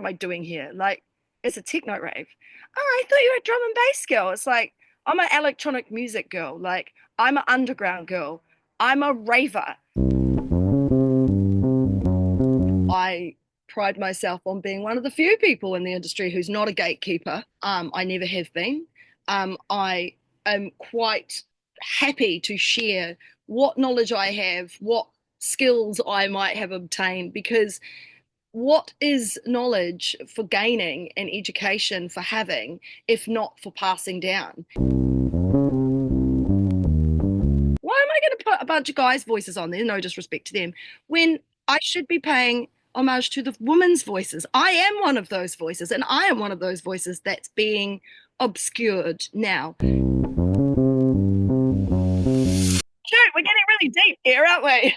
am I doing here? Like, it's a techno rave. Oh, I thought you were a drum and bass girl. It's like, I'm an electronic music girl. Like, I'm an underground girl. I'm a raver. I pride myself on being one of the few people in the industry who's not a gatekeeper. I never have been. I am quite happy to share what knowledge I have, what skills I might have obtained, because what is knowledge for gaining and education for having, if not for passing down? Why am I going to put a bunch of guys' voices on there? No disrespect to them, when I should be paying homage to the women's voices. I am one of those voices, and I am one of those voices that's being obscured now. Shoot, we're getting really deep here, aren't we?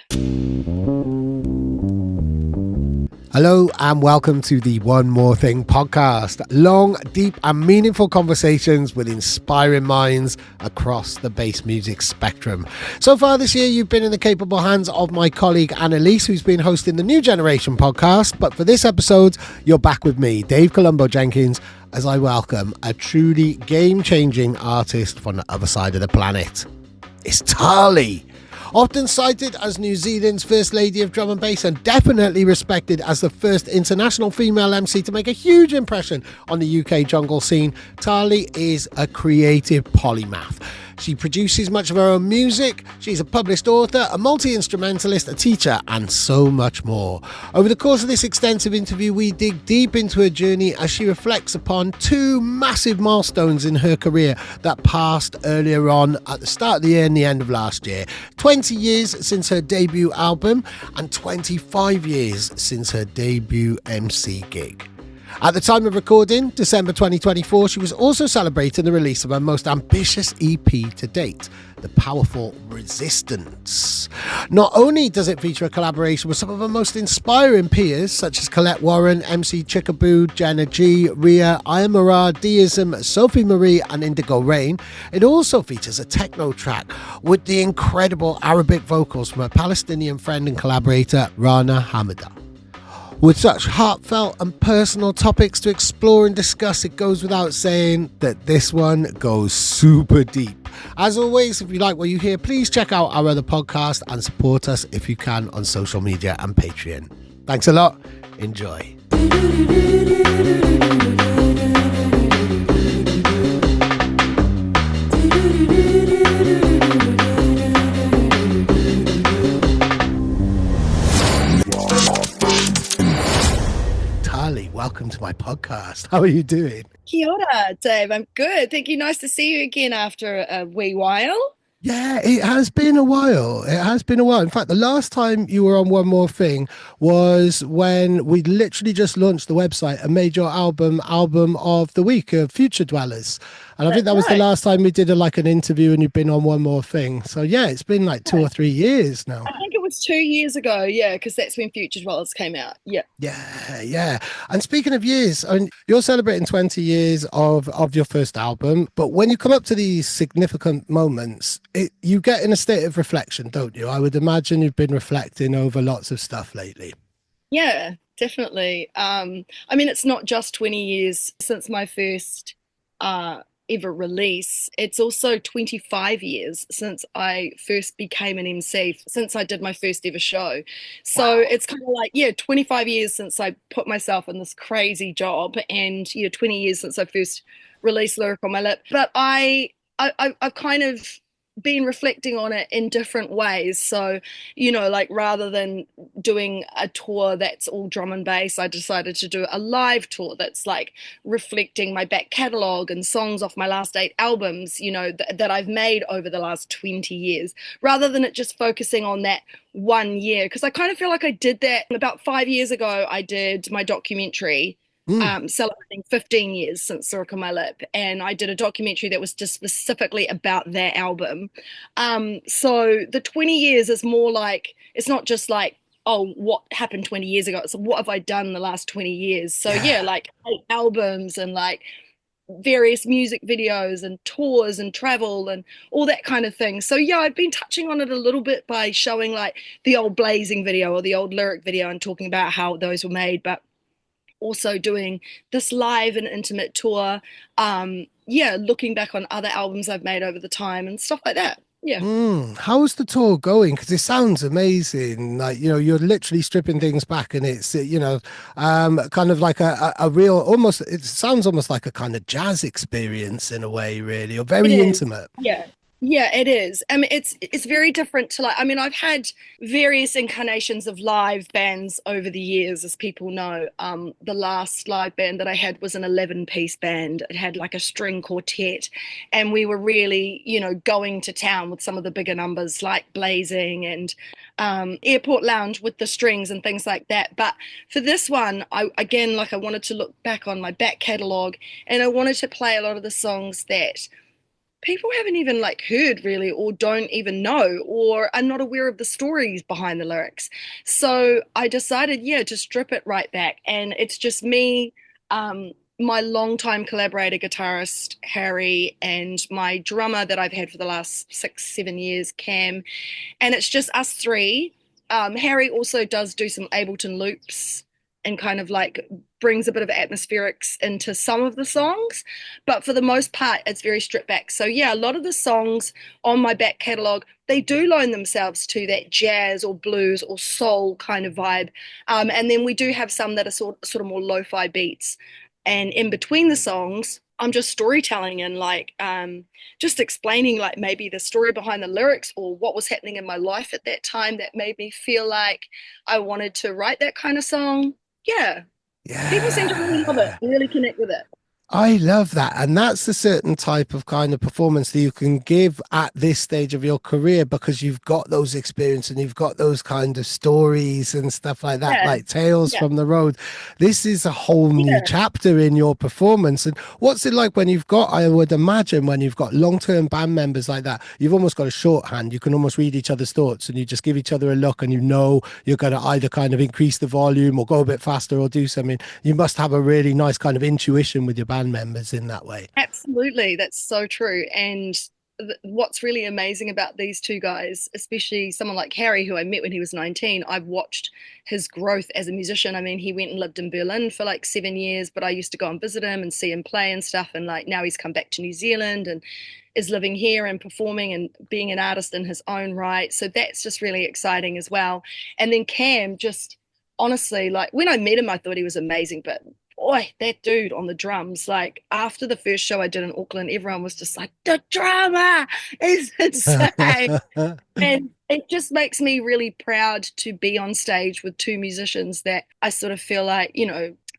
Hello and welcome to the One More Thing podcast. Long, deep and meaningful conversations with inspiring minds across the bass music spectrum. So far this year, you've been in the capable hands of my colleague Annalise, who's been hosting the New Generation podcast. But for this episode, you're back with me, Dave Colombo Jenkins, as I welcome a truly game-changing artist from the other side of the planet. It's Tali. Often cited as New Zealand's first lady of drum and bass, and definitely respected as the first international female MC to make a huge impression on the UK jungle scene, Tali is a creative polymath. She produces much of her own music, she's a published author, a multi-instrumentalist, a teacher, and so much more. Over the course of this extensive interview, we dig deep into her journey as she reflects upon two massive milestones in her career that passed earlier on at the start of the year and the end of last year. 20 years since her debut album and 25 years since her debut MC gig. At the time of recording, December 2024, she was also celebrating the release of her most ambitious EP to date, the powerful Resistance. Not only does it feature a collaboration with some of her most inspiring peers, such as Colette Warren, MC Chickaboo, Jenna G, Ria, Ayamara, Deism, Sophie Marie and Indigo Rain, it also features a techno track with the incredible Arabic vocals from her Palestinian friend and collaborator, Rana Hamida. With such heartfelt and personal topics to explore and discuss, it goes without saying that this one goes super deep. As always, if you like what you hear, please check out our other podcast and support us if you can on social media and Patreon. Thanks a lot. Enjoy. Welcome to my podcast. How are you doing? Kia ora, Dave. I'm good. Thank you. Nice to see you again after a wee while. Yeah, it has been a while. It has been a while. In fact, the last time you were on One More Thing was when we literally just launched the website and made your album of the week of Future Dwellers. And I think that was the last time we did an interview and you've been on One More Thing. So yeah, it's been like 2 or 3 years now. I think it was 2 years ago. Yeah, because that's when Future Dwellers came out. Yeah. Yeah. And speaking of years, I mean, you're celebrating 20 years of your first album. But when you come up to these significant moments, you get in a state of reflection, don't you? I would imagine you've been reflecting over lots of stuff lately. Yeah, definitely. I mean, it's not just 20 years since my first ever release. It's also 25 years since I first became an MC, since I did my first ever show. So It's kind of like, 25 years since I put myself in this crazy job, and 20 years since I first released Lyric on My Lip. But I've kind of been reflecting on it in different ways. So, like rather than doing a tour that's all drum and bass, I decided to do a live tour that's like reflecting my back catalogue and songs off my last 8 albums, that I've made over the last 20 years, rather than it just focusing on that 1 year. Because I kind of feel like I did that about 5 years ago. I did my documentary celebrating 15 years since Lyric on My Lip, and I did a documentary that was just specifically about that album. So the 20 years is more like, it's not just like, oh, what happened 20 years ago, it's what have I done in the last 20 years. So like 8 albums and like various music videos and tours and travel and all that kind of thing. So I've been touching on it a little bit by showing like the old Blazing video or the old Lyric video and talking about how those were made, but also doing this live and intimate tour. Yeah, looking back on other albums I've made over the time and stuff like that. Yeah. How's the tour going? Because it sounds amazing. Like, you're literally stripping things back, and it's, kind of like a real, almost, it sounds almost like a kind of jazz experience in a way, really, or It very is. intimate. Yeah. Yeah, it is. I mean, it's very different to like, I mean, I've had various incarnations of live bands over the years, as people know. The last live band that I had was an 11-piece band. It had like a string quartet, and we were really, going to town with some of the bigger numbers like Blazing and Airport Lounge with the strings and things like that. But for this one, I wanted to look back on my back catalogue, and I wanted to play a lot of the songs that people haven't even like heard really or don't even know or are not aware of the stories behind the lyrics. So I decided, yeah, to strip it right back. And it's just me, my longtime collaborator guitarist Harry, and my drummer that I've had for the last 6, 7 years, Cam, and it's just us three. Harry also does do some Ableton loops and kind of like brings a bit of atmospherics into some of the songs, but for the most part, it's very stripped back. So yeah, a lot of the songs on my back catalogue, they do loan themselves to that jazz or blues or soul kind of vibe, and then we do have some that are sort of more lo-fi beats. And in between the songs, I'm just storytelling and like just explaining like maybe the story behind the lyrics or what was happening in my life at that time that made me feel like I wanted to write that kind of song. Yeah, people seem to really love it, Yeah. really connect with it. I love that. And that's a certain type of kind of performance that you can give at this stage of your career because you've got those experience and you've got those kind of stories and stuff like that, Yeah, like tales yeah, from the road. This is a whole new yeah. chapter in your performance. And what's it like when you've got, I would imagine, when you've got long-term band members like that, you've almost got a shorthand. You can almost read each other's thoughts and you just give each other a look and you're going to either kind of increase the volume or go a bit faster or do something. You must have a really nice kind of intuition with your band members in that way. Absolutely, that's so true. And what's really amazing about these two guys, especially someone like Harry, who I met when he was 19, I've watched his growth as a musician. I mean, he went and lived in Berlin for like 7 years, but I used to go and visit him and see him play and stuff. And like now he's come back to New Zealand and is living here and performing and being an artist in his own right. So that's just really exciting as well. And then Cam, just honestly, like when I met him, I thought he was amazing, but boy, that dude on the drums, like after the first show I did in Auckland, everyone was just like, the drummer is insane. And it just makes me really proud to be on stage with two musicians that I sort of feel like,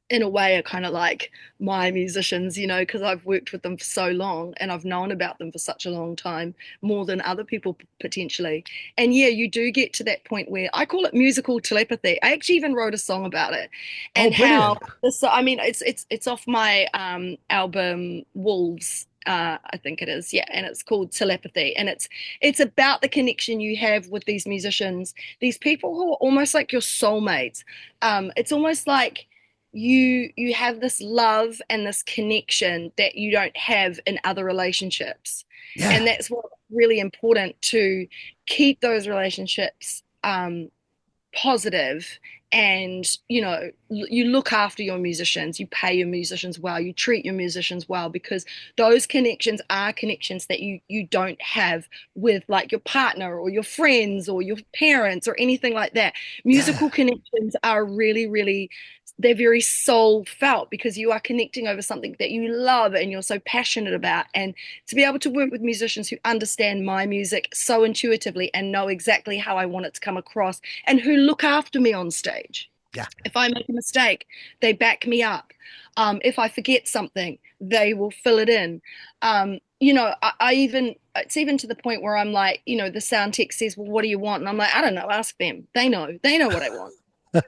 in a way are kind of like my musicians, because I've worked with them for so long and I've known about them for such a long time, more than other people potentially. And yeah, you do get to that point where I call it musical telepathy. I actually even wrote a song about it Oh, and how brilliant. this, I mean, it's off my album Wolves. I think it is, yeah, and it's called Telepathy, and it's about the connection you have with these musicians, these people who are almost like your soulmates. It's almost like you have this love and this connection that you don't have in other relationships, and Yeah. that's what's really important to keep those relationships positive. And you look after your musicians, you pay your musicians well, you treat your musicians well, because those connections are connections that you don't have with like your partner or your friends or your parents or anything like that. Yeah. Musical connections are really, really, they're very soul felt because you are connecting over something that you love and you're so passionate about. And to be able to work with musicians who understand my music so intuitively and know exactly how I want it to come across and who look after me on stage. Yeah. If I make a mistake, they back me up. If I forget something, they will fill it in. I even, it's even to the point where I'm like, the sound tech says, well, what do you want? And I'm like, I don't know, ask them. They know what I want,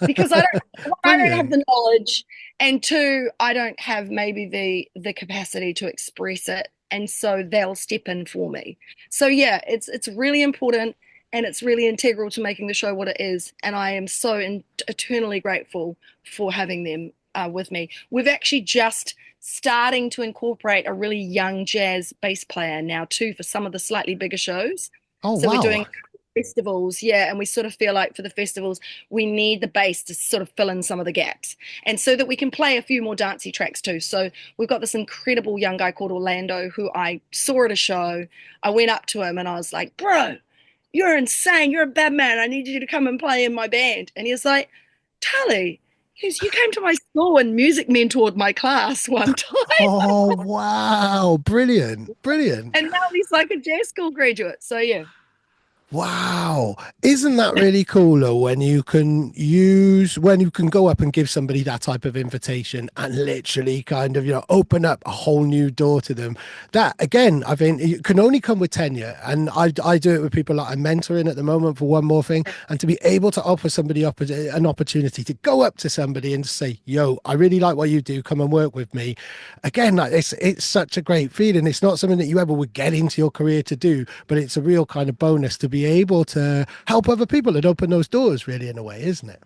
because I don't have Brilliant. the knowledge, and two, I don't have maybe the capacity to express it, and so they'll step in for me. So yeah, it's really important, and it's really integral to making the show what it is, and I am so eternally grateful for having them with me. We've actually just starting to incorporate a really young jazz bass player now too for some of the slightly bigger shows. Oh, So we're doing wow. festivals, yeah, and we sort of feel like for the festivals we need the bass to sort of fill in some of the gaps, and so that we can play a few more dancey tracks too. So we've got this incredible young guy called Orlando who I saw at a show. I went up to him and I was like, "Bro, you're insane! You're a bad man. I need you to come and play in my band." And he was like, "Tali, you came to my school and music mentored my class one time." Oh, wow. Brilliant. Brilliant. And now he's like a jazz school graduate. So yeah. Wow. Isn't that really cool though, when you can go up and give somebody that type of invitation and literally kind of, open up a whole new door to them. That again, I think it can only come with tenure. And I do it with people that I'm mentoring at the moment for one more thing. And to be able to offer somebody an opportunity to go up to somebody and say, yo, I really like what you do. Come and work with me. Again, like it's such a great feeling. It's not something that you ever would get into your career to do, but it's a real kind of bonus to be able to help other people and open those doors, really, in a way, isn't it?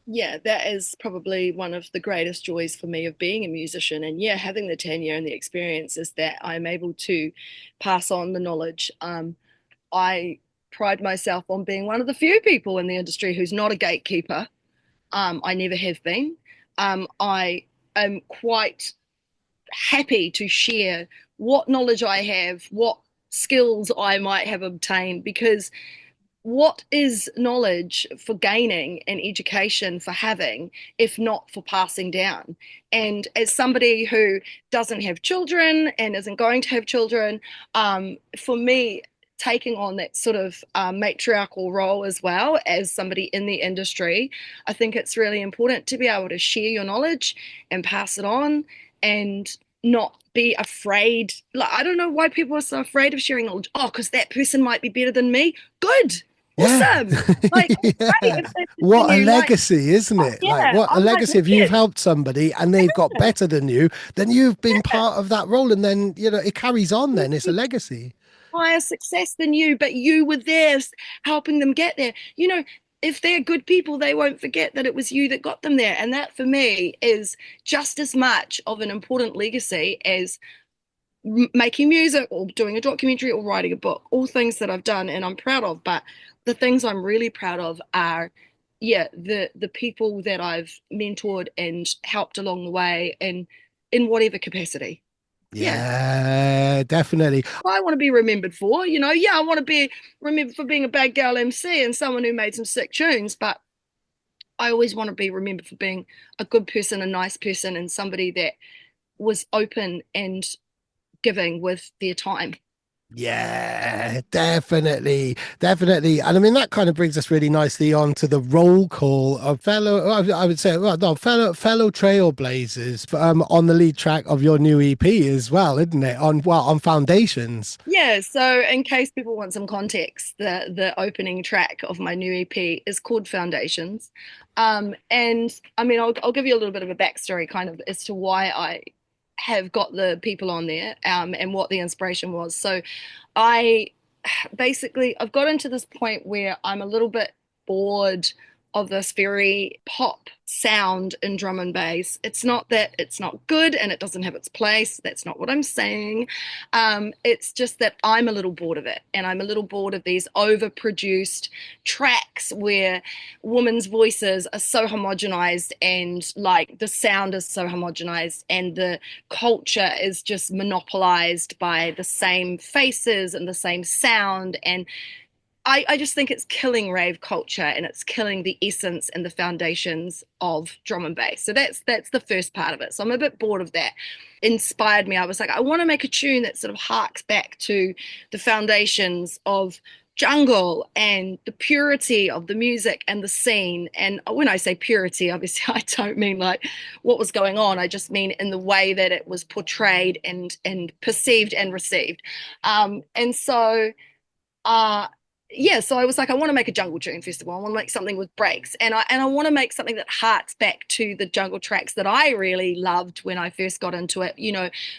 Yeah, that is probably one of the greatest joys for me of being a musician. And yeah, having the tenure and the experience is that I'm able to pass on the knowledge. I pride myself on being one of the few people in the industry who's not a gatekeeper. I never have been. I am quite happy to share what knowledge I have, what skills I might have obtained, because what is knowledge for gaining and education for having if not for passing down? And as somebody who doesn't have children and isn't going to have children, for me, taking on that sort of matriarchal role as well as somebody in the industry, I think it's really important to be able to share your knowledge and pass it on, and not be afraid. Like, I don't know why people are so afraid of sharing knowledge. Oh, because that person might be better than me. Good. Yeah. Awesome. Like, great Yeah. if that's the thing What a you like. legacy, isn't Oh, it? Like, yeah. what a I'm like, legacy. If you've wicked. helped somebody and they've got better than you, then you've been part of that role. And then, it carries on, then it's a legacy. Higher success than you, but you were there helping them get there. If they're good people, they won't forget that it was you that got them there. And that for me is just as much of an important legacy as making music or doing a documentary or writing a book, all things that I've done and I'm proud of. But the things I'm really proud of are, yeah, the people that I've mentored and helped along the way, and in whatever capacity. Yeah. Yeah, definitely. I want to be remembered for, yeah, I want to be remembered for being a bad girl MC and someone who made some sick tunes, but I always want to be remembered for being a good person, a nice person, and somebody that was open and giving with their time. Yeah, definitely, definitely. And I mean, that kind of brings us really nicely on to the roll call of I would say, well, no, fellow trailblazers on the lead track of your new EP as well, isn't it? On Foundations. Yeah, so in case people want some context, the opening track of my new EP is called Foundations. And I mean, I'll give you a little bit of a backstory kind of as to why I have got the people on there, and what the inspiration was. So I basically I've got into this point where I'm a little bit bored of this very pop sound in drum and bass. It's not that it's not good and it doesn't have its place. That's not what I'm saying. It's just that I'm a little bored of it, and I'm a little bored of these overproduced tracks where women's voices are so homogenized, and like the sound is so homogenized, and the culture is just monopolized by the same faces and the same sound. And I just think it's killing rave culture, and it's killing the essence and the foundations of drum and bass. So that's the first part of it. So I'm a bit bored of that. Inspired me. I was like, I want to make a tune that sort of harks back to the foundations of jungle and the purity of the music and the scene. And when I say purity, obviously I don't mean like what was going on. I just mean in the way that it was portrayed and perceived and received. And so uh yeah, so I was like, I want to make a jungle tune festival. I want to make something with breaks, and I want to make something that harks back to the jungle tracks that I really loved when I first got into it.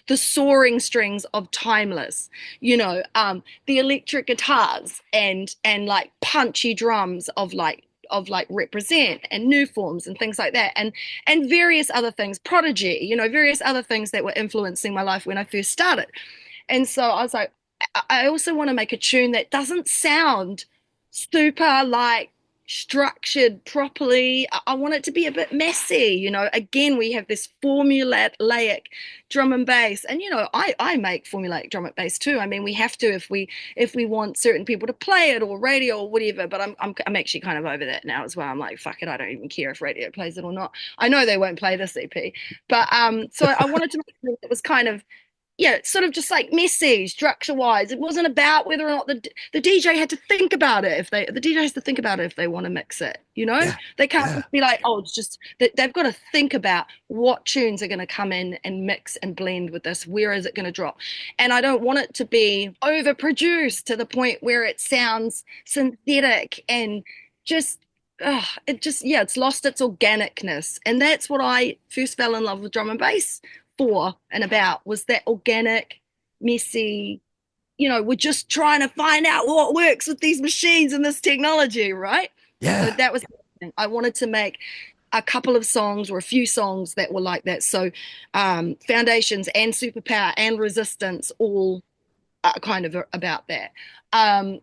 The soaring strings of Timeless, the electric guitars and like punchy drums of like Represent and New Forms and things like that, and various other things, Prodigy, various other things that were influencing my life when I first started. And so I was like, I also want to make a tune that doesn't sound super like structured properly. I want it to be a bit messy. Again, we have this formulaic drum and bass, and I make formulaic drum and bass too. I mean, we have to if we want certain people to play it or radio or whatever. But I'm actually kind of over that now as well. I'm like, fuck it, I don't even care if radio plays it or not. I know they won't play this EP, but so I wanted to make sure it was kind of, yeah, it's sort of just like messy, structure wise. It wasn't about whether or not the DJ had to think about it. If the DJ has to think about it if they want to mix it. Yeah. They can't Yeah. just be like, oh, it's just that they've got to think about what tunes are going to come in and mix and blend with this. Where is it going to drop? And I don't want it to be overproduced to the point where it sounds synthetic and just. Yeah, it's lost its organicness, and that's what I first fell in love with drum and bass for and about, was that organic, messy, we're just trying to find out what works with these machines and this technology, right? So Yeah. that was the thing. I wanted to make a couple of songs or a few songs that were like that. So Foundations and Superpower and Resistance all are kind of about that.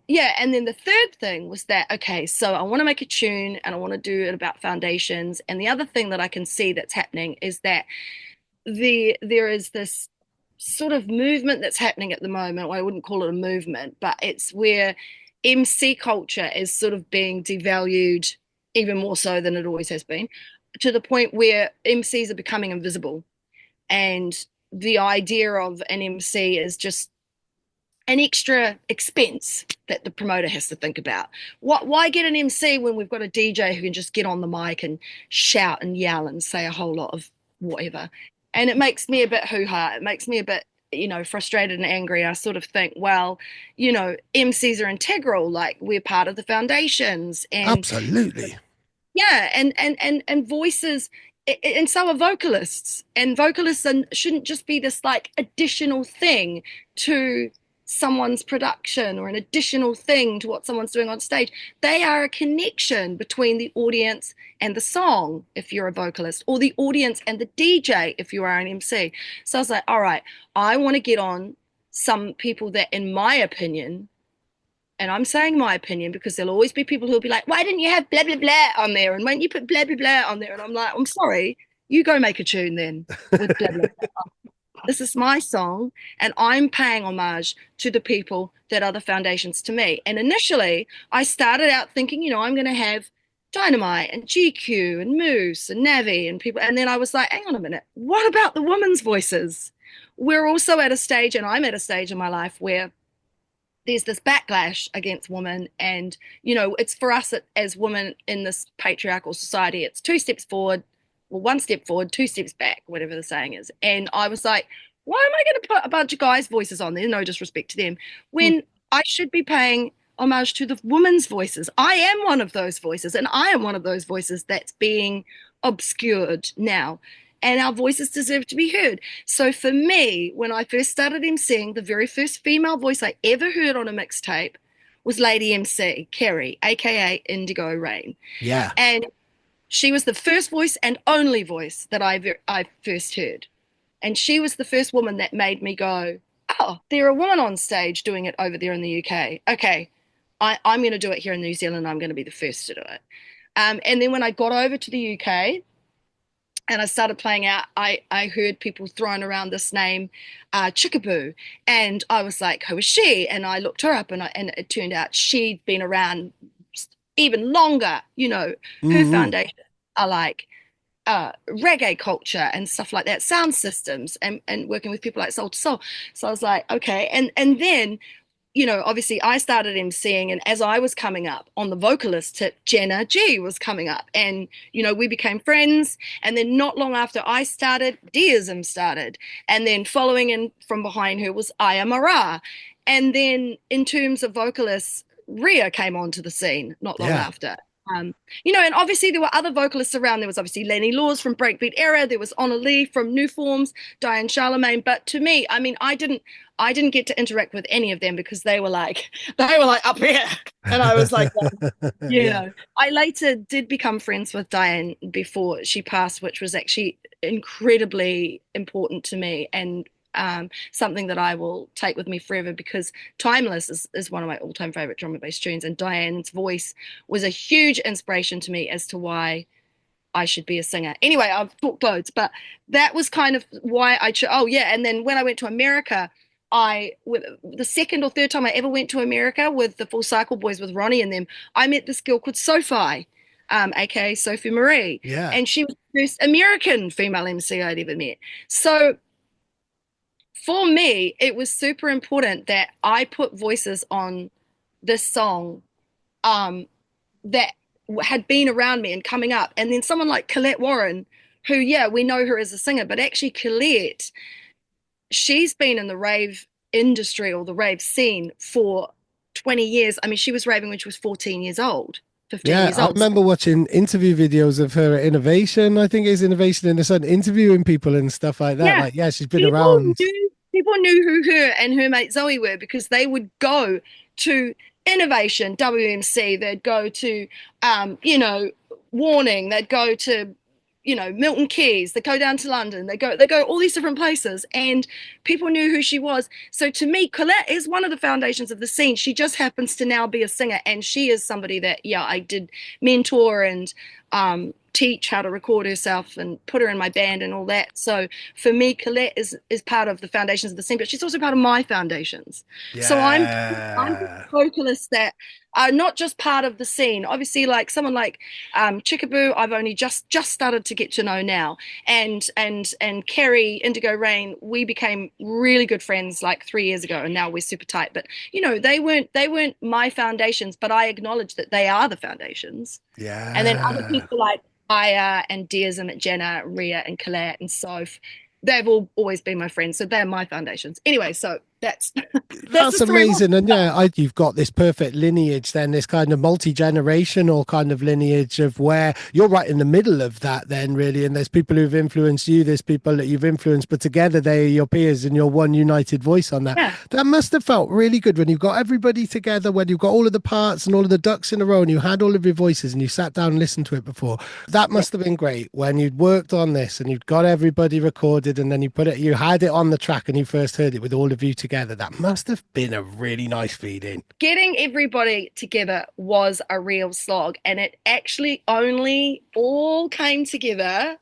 Yeah, and then the third thing was that, okay, so I want to make a tune and I want to do it about foundations. And the other thing that I can see that's happening is that there is this sort of movement that's happening at the moment. Well, I wouldn't call it a movement, but it's where MC culture is sort of being devalued even more so than it always has been, to the point where MCs are becoming invisible. And the idea of an MC is just an extra expense that the promoter has to think about. Why get an MC when we've got a DJ who can just get on the mic and shout and yell and say a whole lot of whatever? And it makes me a bit hoo-ha. It makes me a bit, frustrated and angry. I sort of think, well, MCs are integral, like we're part of the foundations, and Absolutely. yeah, and voices, and so are vocalists, and vocalists shouldn't just be this like additional thing to someone's production or an additional thing to what someone's doing on stage. They are a connection between the audience and the song if you're a vocalist, or the audience and the DJ if you are an MC. So I was like, all right, I want to get on some people that, in my opinion, and I'm saying my opinion because there'll always be people who'll be like, why didn't you have blah, blah, blah on there? And when you put blah, blah, blah on there, and I'm like, I'm sorry, you go make a tune then with blah, blah, blah. This is my song, and I'm paying homage to the people that are the foundations to me. And initially, I started out thinking, I'm going to have Dynamite and GQ and Moose and Navi and people. And then I was like, hang on a minute, what about the women's voices? We're also at a stage, and I'm at a stage in my life where there's this backlash against women, and it's for us as women in this patriarchal society, it's two steps forward, well, one step forward, two steps back, whatever the saying is. And I was like, why am I going to put a bunch of guys voices on there, no disrespect to them, Mm. when I should be paying homage to the women's voices? I am one of those voices, and I am one of those voices that's being obscured now, and our voices deserve to be heard. So for me, when I first started emceeing, the very first female voice I ever heard on a mixtape was Lady MC, Kerry, aka Indigo Rain. Yeah. And she was the first voice and only voice that I first heard. And she was the first woman that made me go, oh, there are women on stage doing it over there in the UK. Okay, I'm going to do it here in New Zealand. I'm going to be the first to do it. And then when I got over to the UK, and I started playing out, I heard people throwing around this name, Chickaboo, and I was like, who is she? And I looked her up, and it turned out she'd been around even longer. Her Hmm. foundation are like reggae culture and stuff like that, sound systems, and working with people like Soul to Soul. So I was like, okay, and then obviously I started emceeing, and as I was coming up on the vocalist tip, Jenna G was coming up, and we became friends. And then not long after I started, Deism started, and then following in from behind her was Aya Mara. And then in terms of vocalists, Rhea came onto the scene not long Yeah. after. Um, and obviously there were other vocalists around. There was obviously Lenny Laws from Breakbeat Era. There was Honor Lee from New Forms, Diane Charlemagne. But to me, I mean, I didn't get to interact with any of them because they were like up here, and I was like, Yeah. I later did become friends with Diane before she passed, which was actually incredibly important to me, and something that I will take with me forever because Timeless is one of my all-time favorite drum and bass tunes, and Diane's voice was a huge inspiration to me as to why I should be a singer. Anyway, I've talked loads, but that was kind of why I chose. Oh yeah, and then when I went to America, with the second or third time I ever went to America with the Full Cycle Boys with Ronnie and them, I met this girl called Sophie, aka Sophie Marie, Yeah. and she was the first American female MC I'd ever met. So for me, it was super important that I put voices on this song um, that had been around me and coming up. And then someone like Colette Warren, who, yeah, we know her as a singer, but actually Colette, she's been in the rave industry or the rave scene for 20 years. I mean, she was raving when she was 14 years old, 15 Yeah, years I old. remember watching interview videos of her at Innovation. I think it's Innovation in the Sun, interviewing people and stuff like that. Yeah, Like, yeah, she's been people around. people knew who her and her mate Zoe were because they would go to Innovation, WMC, they'd go to Warning, they'd go to Milton Keynes, they go down to London, they go all these different places, and people knew who she was. So to me, Colette is one of the foundations of the scene. She just happens to now be a singer, and she is somebody that, yeah, I did mentor and teach how to record herself and put her in my band and all that. So for me, Colette is part of the foundations of the scene, but she's also part of my foundations. So I'm just Yeah. vocalists that are not just part of the scene. Obviously, like someone like Chickaboo, I've only just started to get to know now, and Kerry, Indigo Rain, we became really good friends like 3 years ago, and now we're super tight. But they weren't my foundations, but I acknowledge that they are the foundations. And then other Yeah. people like Aya and Deism and Jenna, Ria and Colette and Soph, they've all always been my friends. So they're my foundations. Anyway, so that's that's the That's story. amazing. And yeah, you've got this perfect lineage, then this kind of multi-generational kind of lineage of where you're right in the middle of that, then really. And there's people who've influenced you, there's people that you've influenced, but together they are your peers and you're one united voice on that. Yeah, That must have felt really good when you've got everybody together, when you've got all of the parts and all of the ducks in a row and you had all of your voices and you sat down and listened to it before. That yeah, must have been great when you'd worked on this and you'd got everybody recorded and then you had it on the track and you first heard it with all of you together. That must have been a really nice feeling. getting everybody together was a real slog, and it actually only all came together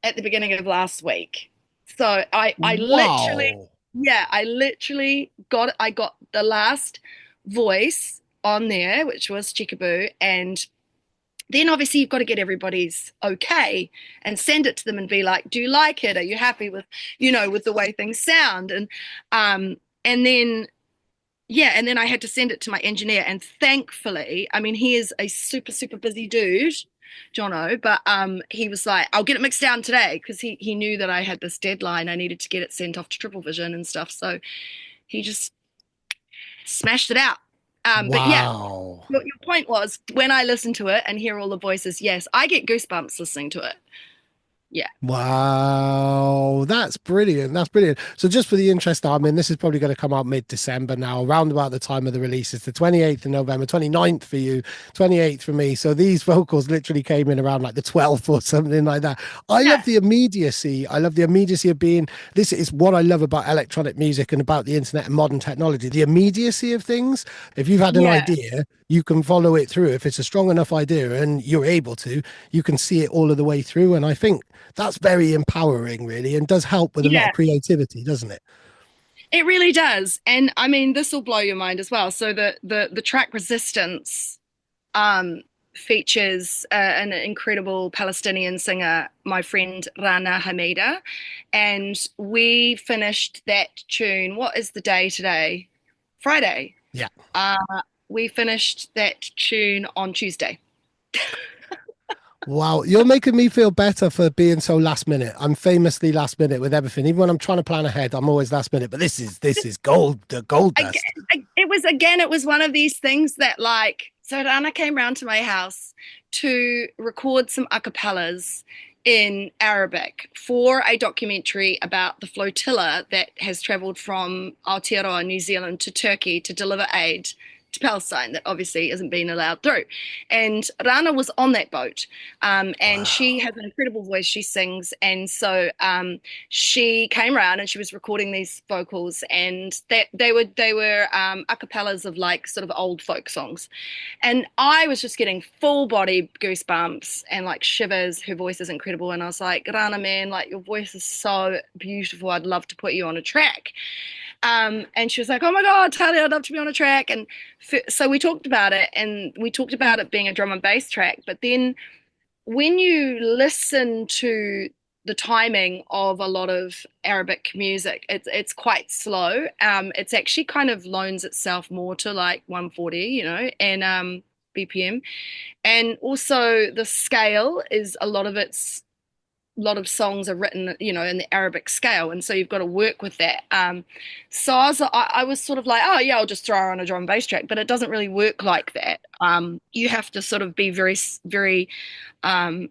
at the beginning of last week. So I literally, Wow. yeah, I got the last voice on there, which was Chickaboo, and then obviously you've got to get everybody's okay and send it to them and be like, do you like it? Are you happy with, with the way things sound? And then yeah, and then I had to send it to my engineer, and thankfully, I mean, he is a super, super busy dude, Jono, but he was like, I'll get it mixed down today because he knew that I had this deadline. I needed to get it sent off to Triple Vision and stuff. So he just smashed it out. But yeah, Wow. your point was when I listen to it and hear all the voices, yes, I get goosebumps listening to it. Yeah. Wow, that's brilliant. That's brilliant. So, just for the interest, I mean, this is probably going to come out mid-December now, around about the time of the release. It's the 28th of November, 29th for you, 28th for me. So, these vocals literally came in around like the 12th or something like that. I love Yeah. the immediacy. I love the immediacy of being, this is what I love about electronic music and about the internet and modern technology, the immediacy of things. If you've had an Yeah. idea, you can follow it through. If it's a strong enough idea and you're able to, you can see it all of the way through. And I think that's very empowering, really, and does help with a lot of Yeah. creativity, doesn't it? It really does. And I mean, this will blow your mind as well. So the track Resistance um, features an incredible Palestinian singer, my friend Rana Hamida, and we finished that tune. What is the day today? Friday. Yeah. Uh, we finished that tune on Tuesday. Wow, you're making me feel better for being so last minute. I'm famously last minute with everything. Even when I'm trying to plan ahead, I'm always last minute. But this is gold, the gold dust. It was one of these things that, like, so Rana came round to my house to record some acapellas in Arabic for a documentary about the flotilla that has traveled from Aotearoa, New Zealand, to Turkey to deliver aid to Palestine that obviously isn't being allowed through. And Rana was on that boat, and she Wow. has an incredible voice. She sings, and so she came around and she was recording these vocals, and that they were a cappellas of like sort of old folk songs. And I was just getting full body goosebumps and like shivers. Her voice is incredible. And I was like, Rana, man, like your voice is so beautiful. I'd love to put you on a track. And she was like, oh my God, Tali, I'd love to be on a track. And so we talked about it, and we talked about it being a drum and bass track. But then when you listen to the timing of a lot of Arabic music, it's quite slow. It's actually kind of loans itself more to like 140, and BPM. And also the scale is a lot of songs are written, in the Arabic scale, and so you've got to work with that. So I was sort of like, oh yeah, I'll just throw her on a drum and bass track, but it doesn't really work like that. You have to sort of be very, very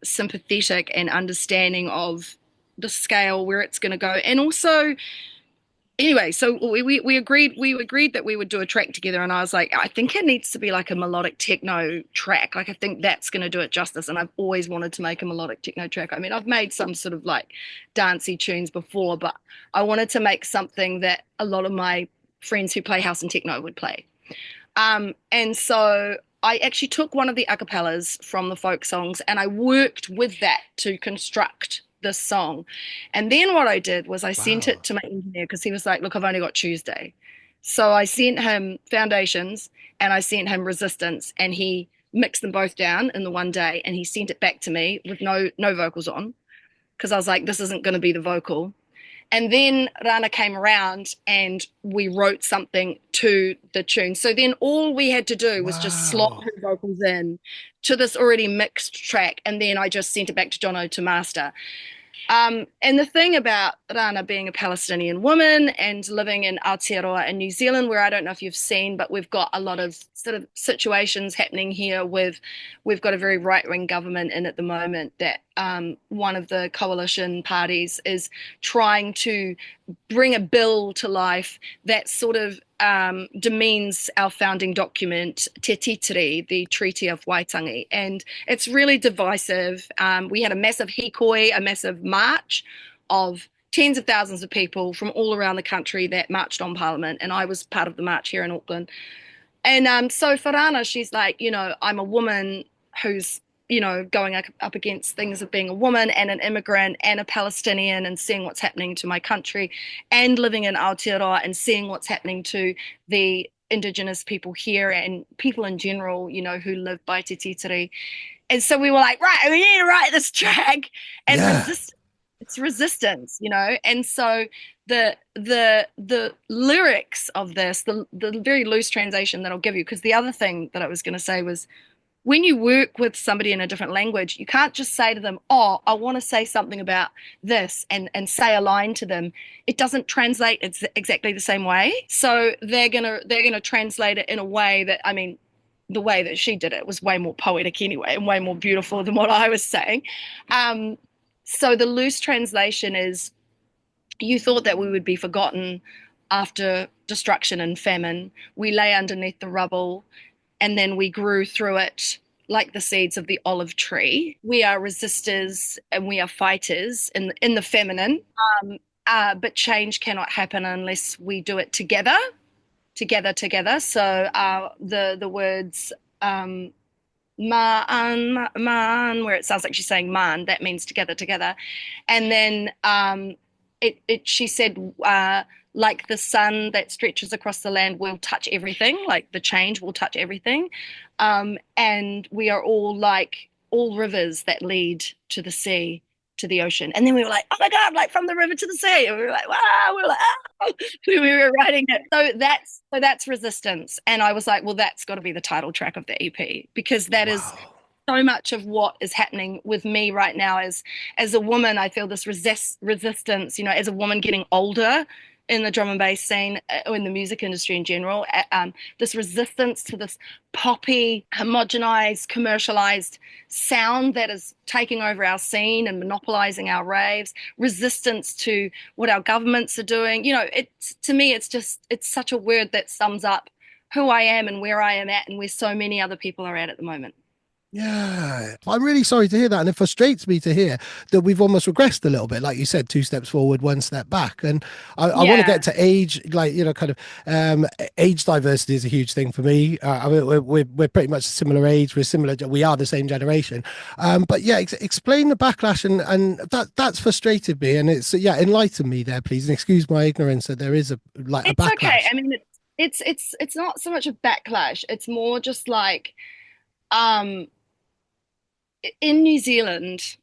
sympathetic and understanding of the scale where it's going to go, and also anyway, so we agreed that we would do a track together, and I was like, I think it needs to be like a melodic techno track. Like I think that's going to do it justice. And I've always wanted to make a melodic techno track. I mean, I've made some sort of like dancey tunes before, but I wanted to make something that a lot of my friends who play house and techno would play. And so I actually took one of the acapellas from the folk songs and I worked with that to construct this song. And then what I did was I sent Wow. it to my engineer because he was like, look, I've only got Tuesday. So I sent him Foundations and I sent him Resistance, and he mixed them both down in the one day, and he sent it back to me with no vocals on, because I was like, this isn't going to be the vocal. And then Rana came around and we wrote something to the tune. So then all we had to do was just slot Wow. her vocals in to this already mixed track. And then I just sent it back to Jono to master. And the thing about Rana being a Palestinian woman and living in Aotearoa in New Zealand, where I don't know if you've seen, but we've got a lot of sort of situations happening here we've got a very right-wing government in at the moment that one of the coalition parties is trying to bring a bill to life that sort of demeans our founding document, Te Titiri, the Treaty of Waitangi. And it's really divisive. We had a massive hikoi, a massive march of tens of thousands of people from all around the country that marched on Parliament. And I was part of the march here in Auckland. And so for Rana, she's like, I'm a woman who's, going up against things of being a woman and an immigrant and a Palestinian, and seeing what's happening to my country, and living in Aotearoa and seeing what's happening to the Indigenous people here and people in general, who live by Te Titiri. And so we were like, right, we need to write this track and Yeah. resist. It's resistance, And so the lyrics of this, the very loose translation that I'll give you, because the other thing that I was going to say was, when you work with somebody in a different language, you can't just say to them, oh, I want to say something about this, and say a line to them. It doesn't translate exactly the same way. So they're gonna translate it in a way that, I mean, the way that she did it was way more poetic anyway, and way more beautiful than what I was saying. Um, so the loose translation is, you thought that we would be forgotten after destruction and famine. We lay underneath the rubble, and then we grew through it like the seeds of the olive tree. We are resistors and we are fighters in the feminine. But change cannot happen unless we do it together, together, together. So the words ma'an, ma'an, where it sounds like she's saying man, that means together, together. And then she said, like the sun that stretches across the land will touch everything, like the change will touch everything. And we are all like all rivers that lead to the sea, to the ocean. And then we were like, oh my God, like from the river to the sea. And we were like, wow, we were like, oh, we were writing it. So that's resistance. And I was like, well, that's got to be the title track of the EP, because that is Wow. so much of what is happening with me right now. As a woman, I feel this resistance, as a woman getting older in the drum and bass scene, or in the music industry in general, this resistance to this poppy, homogenized, commercialized sound that is taking over our scene and monopolizing our raves, resistance to what our governments are doing. To me, it's such a word that sums up who I am and where I am at and where so many other people are at the moment. Yeah, I'm really sorry to hear that, and it frustrates me to hear that we've almost regressed a little bit. Like you said, two steps forward, one step back. And I want to get Yeah, to age, like kind of age diversity is a huge thing for me. I mean, we're pretty much similar age. We're similar. We are the same generation. But yeah, explain the backlash, and that's frustrated me, and it's yeah, enlighten me there, please, and excuse my ignorance that there is a it's okay. backlash. I mean, it's not so much a backlash. It's more just like um, in New Zealand,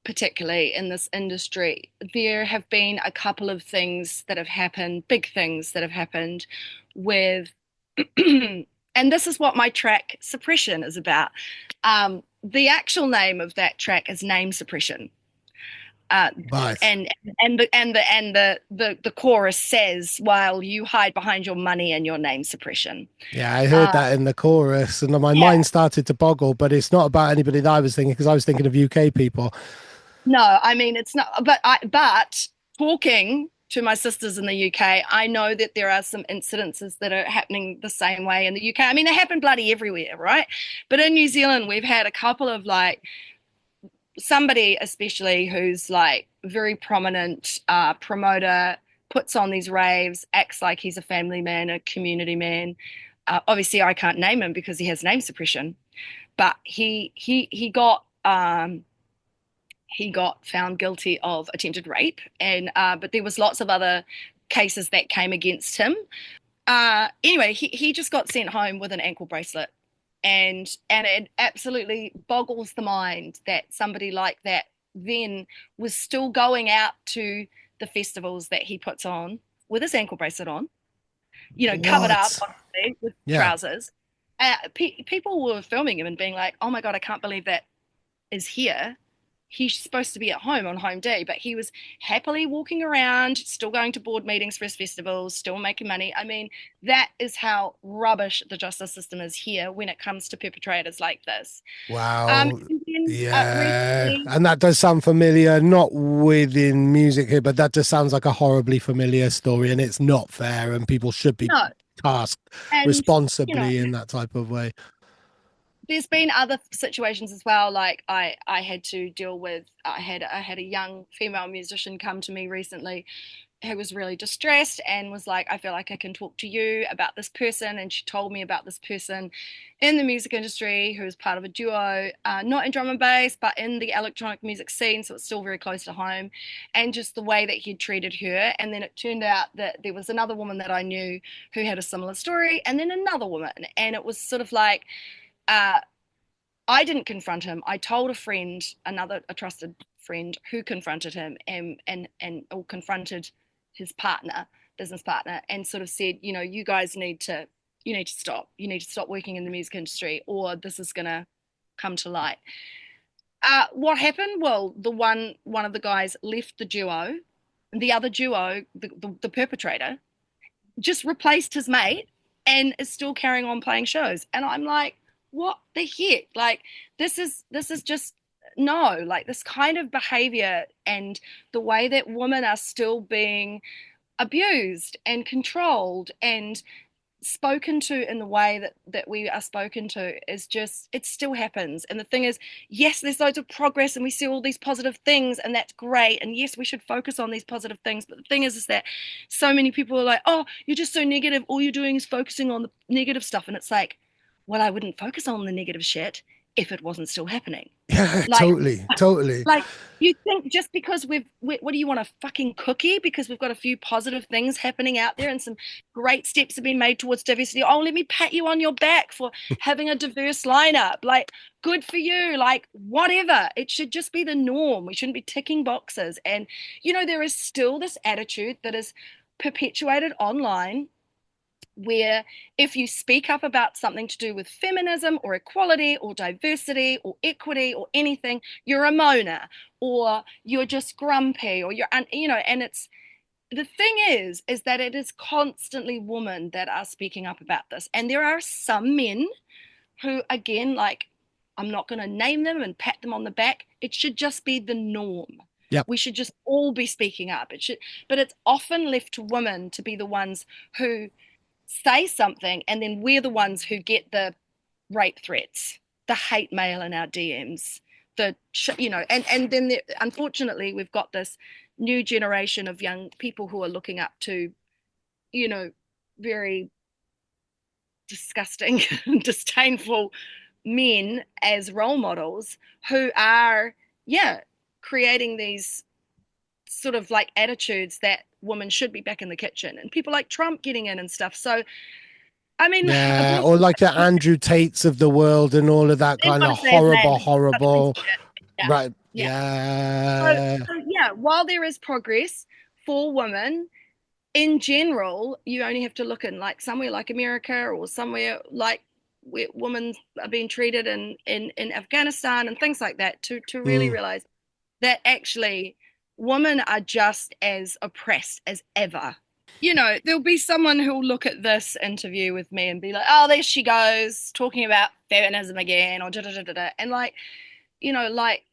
particularly in this industry, there have been a couple of things that have happened, big things that have happened with, and this is what my track Suppression is about. The actual name of that track is Name Suppression. Uh, Right. and the chorus says, "While you hide behind your money and your name suppression." Yeah, I heard Uh, that in the chorus, and my yeah, mind started to boggle. But it's not about anybody that I was thinking because I was thinking of UK people. no, I mean it's not. But talking to my sisters in the UK, I know that there are some incidences that are happening the same way in the UK. I mean, they happen bloody everywhere, right? But in New Zealand, we've had a couple of like somebody, especially who's like very prominent promoter, puts on these raves, acts like he's a family man, a community man. Obviously, I can't name him because he has name suppression, but he got found guilty of attempted rape, and but there was lots of other cases that came against him. Anyway, he just got sent home with an ankle bracelet, and it absolutely boggles the mind that somebody like that then was still going out to the festivals that he puts on with his ankle bracelet on, covered up What? obviously with Yeah. trousers. People were filming him and being like, "Oh my god, I can't believe that is here. He's supposed to be at home on home day, but he was happily walking around, still going to board meetings for his festivals, still making money." I mean, that is how rubbish the justice system is here when it comes to perpetrators like this. Wow. And then Yeah. recently, And that does sound familiar, not within music here, but that just sounds like a horribly familiar story, and it's not fair, and people should be no, tasked and you know, responsibly in that type of way. there's been other situations as well. Like I had to deal with. I had a young female musician come to me recently who was really distressed and was like, "I feel like I can talk to you about this person." And she told me about this person in the music industry who was part of a duo, not in drum and bass, but in the electronic music scene. So it's still very close to home. And just the way that he'd treated her. And then it turned out that there was another woman that I knew who had a similar story, and then another woman. And it was sort of like, uh, I didn't confront him. I told a friend, a trusted friend, who confronted him and or confronted his partner, business partner, and sort of said, you guys need to stop. You need to stop working in the music industry, or this is gonna come to light. What happened? Well, one of the guys left the duo, and the other duo, the perpetrator, just replaced his mate and is still carrying on playing shows. And I'm like, what the heck? Like, this is just no, like this kind of behavior and the way that women are still being abused and controlled and spoken to in the way that we are spoken to is just, it still happens. And the thing is, yes, there's loads of progress and we see all these positive things, and that's great, and yes, we should focus on these positive things. But the thing is that so many people are like, "Oh, you're just so negative, all you're doing is focusing on the negative stuff." And it's like, well, I wouldn't focus on the negative shit if it wasn't still happening. Yeah, Like, totally, totally. like, you think just because what do you want, a fucking cookie? Because we've got a few positive things happening out there and some great steps have been made towards diversity. Oh, let me pat you on your back for having a diverse lineup. Like, good for you. Like, whatever. It should just be the norm. We shouldn't be ticking boxes. And, there is still this attitude that is perpetuated online where if you speak up about something to do with feminism or equality or diversity or equity or anything, you're a moaner or you're just grumpy or and it's the thing is that it is constantly women that are speaking up about this. And there are some men who, again, like, I'm not going to name them and pat them on the back. It should just be the norm. Yep. We should just all be speaking up. But it's often left to women to be the ones who say something, and then we're the ones who get the rape threats, the hate mail in our DMs, and then unfortunately we've got this new generation of young people who are looking up to, you know, very disgusting, disdainful men as role models who are, yeah, creating these sort of like attitudes that women should be back in the kitchen, and people like Trump getting in and stuff. So, I mean, Yeah, or abortion, like the Andrew Tates of the world and all of that I didn't kind want of to say his name, horrible, but he's such a piece of horrible. shit. Yeah. Right. Yeah. So, Yeah. so yeah, while there is progress for women, in general, you only have to look in like somewhere like America or somewhere like where women are being treated in Afghanistan and things like that to really Mm. realize that actually women are just as oppressed as ever. There'll be someone who'll look at this interview with me and be like, oh, there she goes, talking about feminism again, or da da da da da. And like, like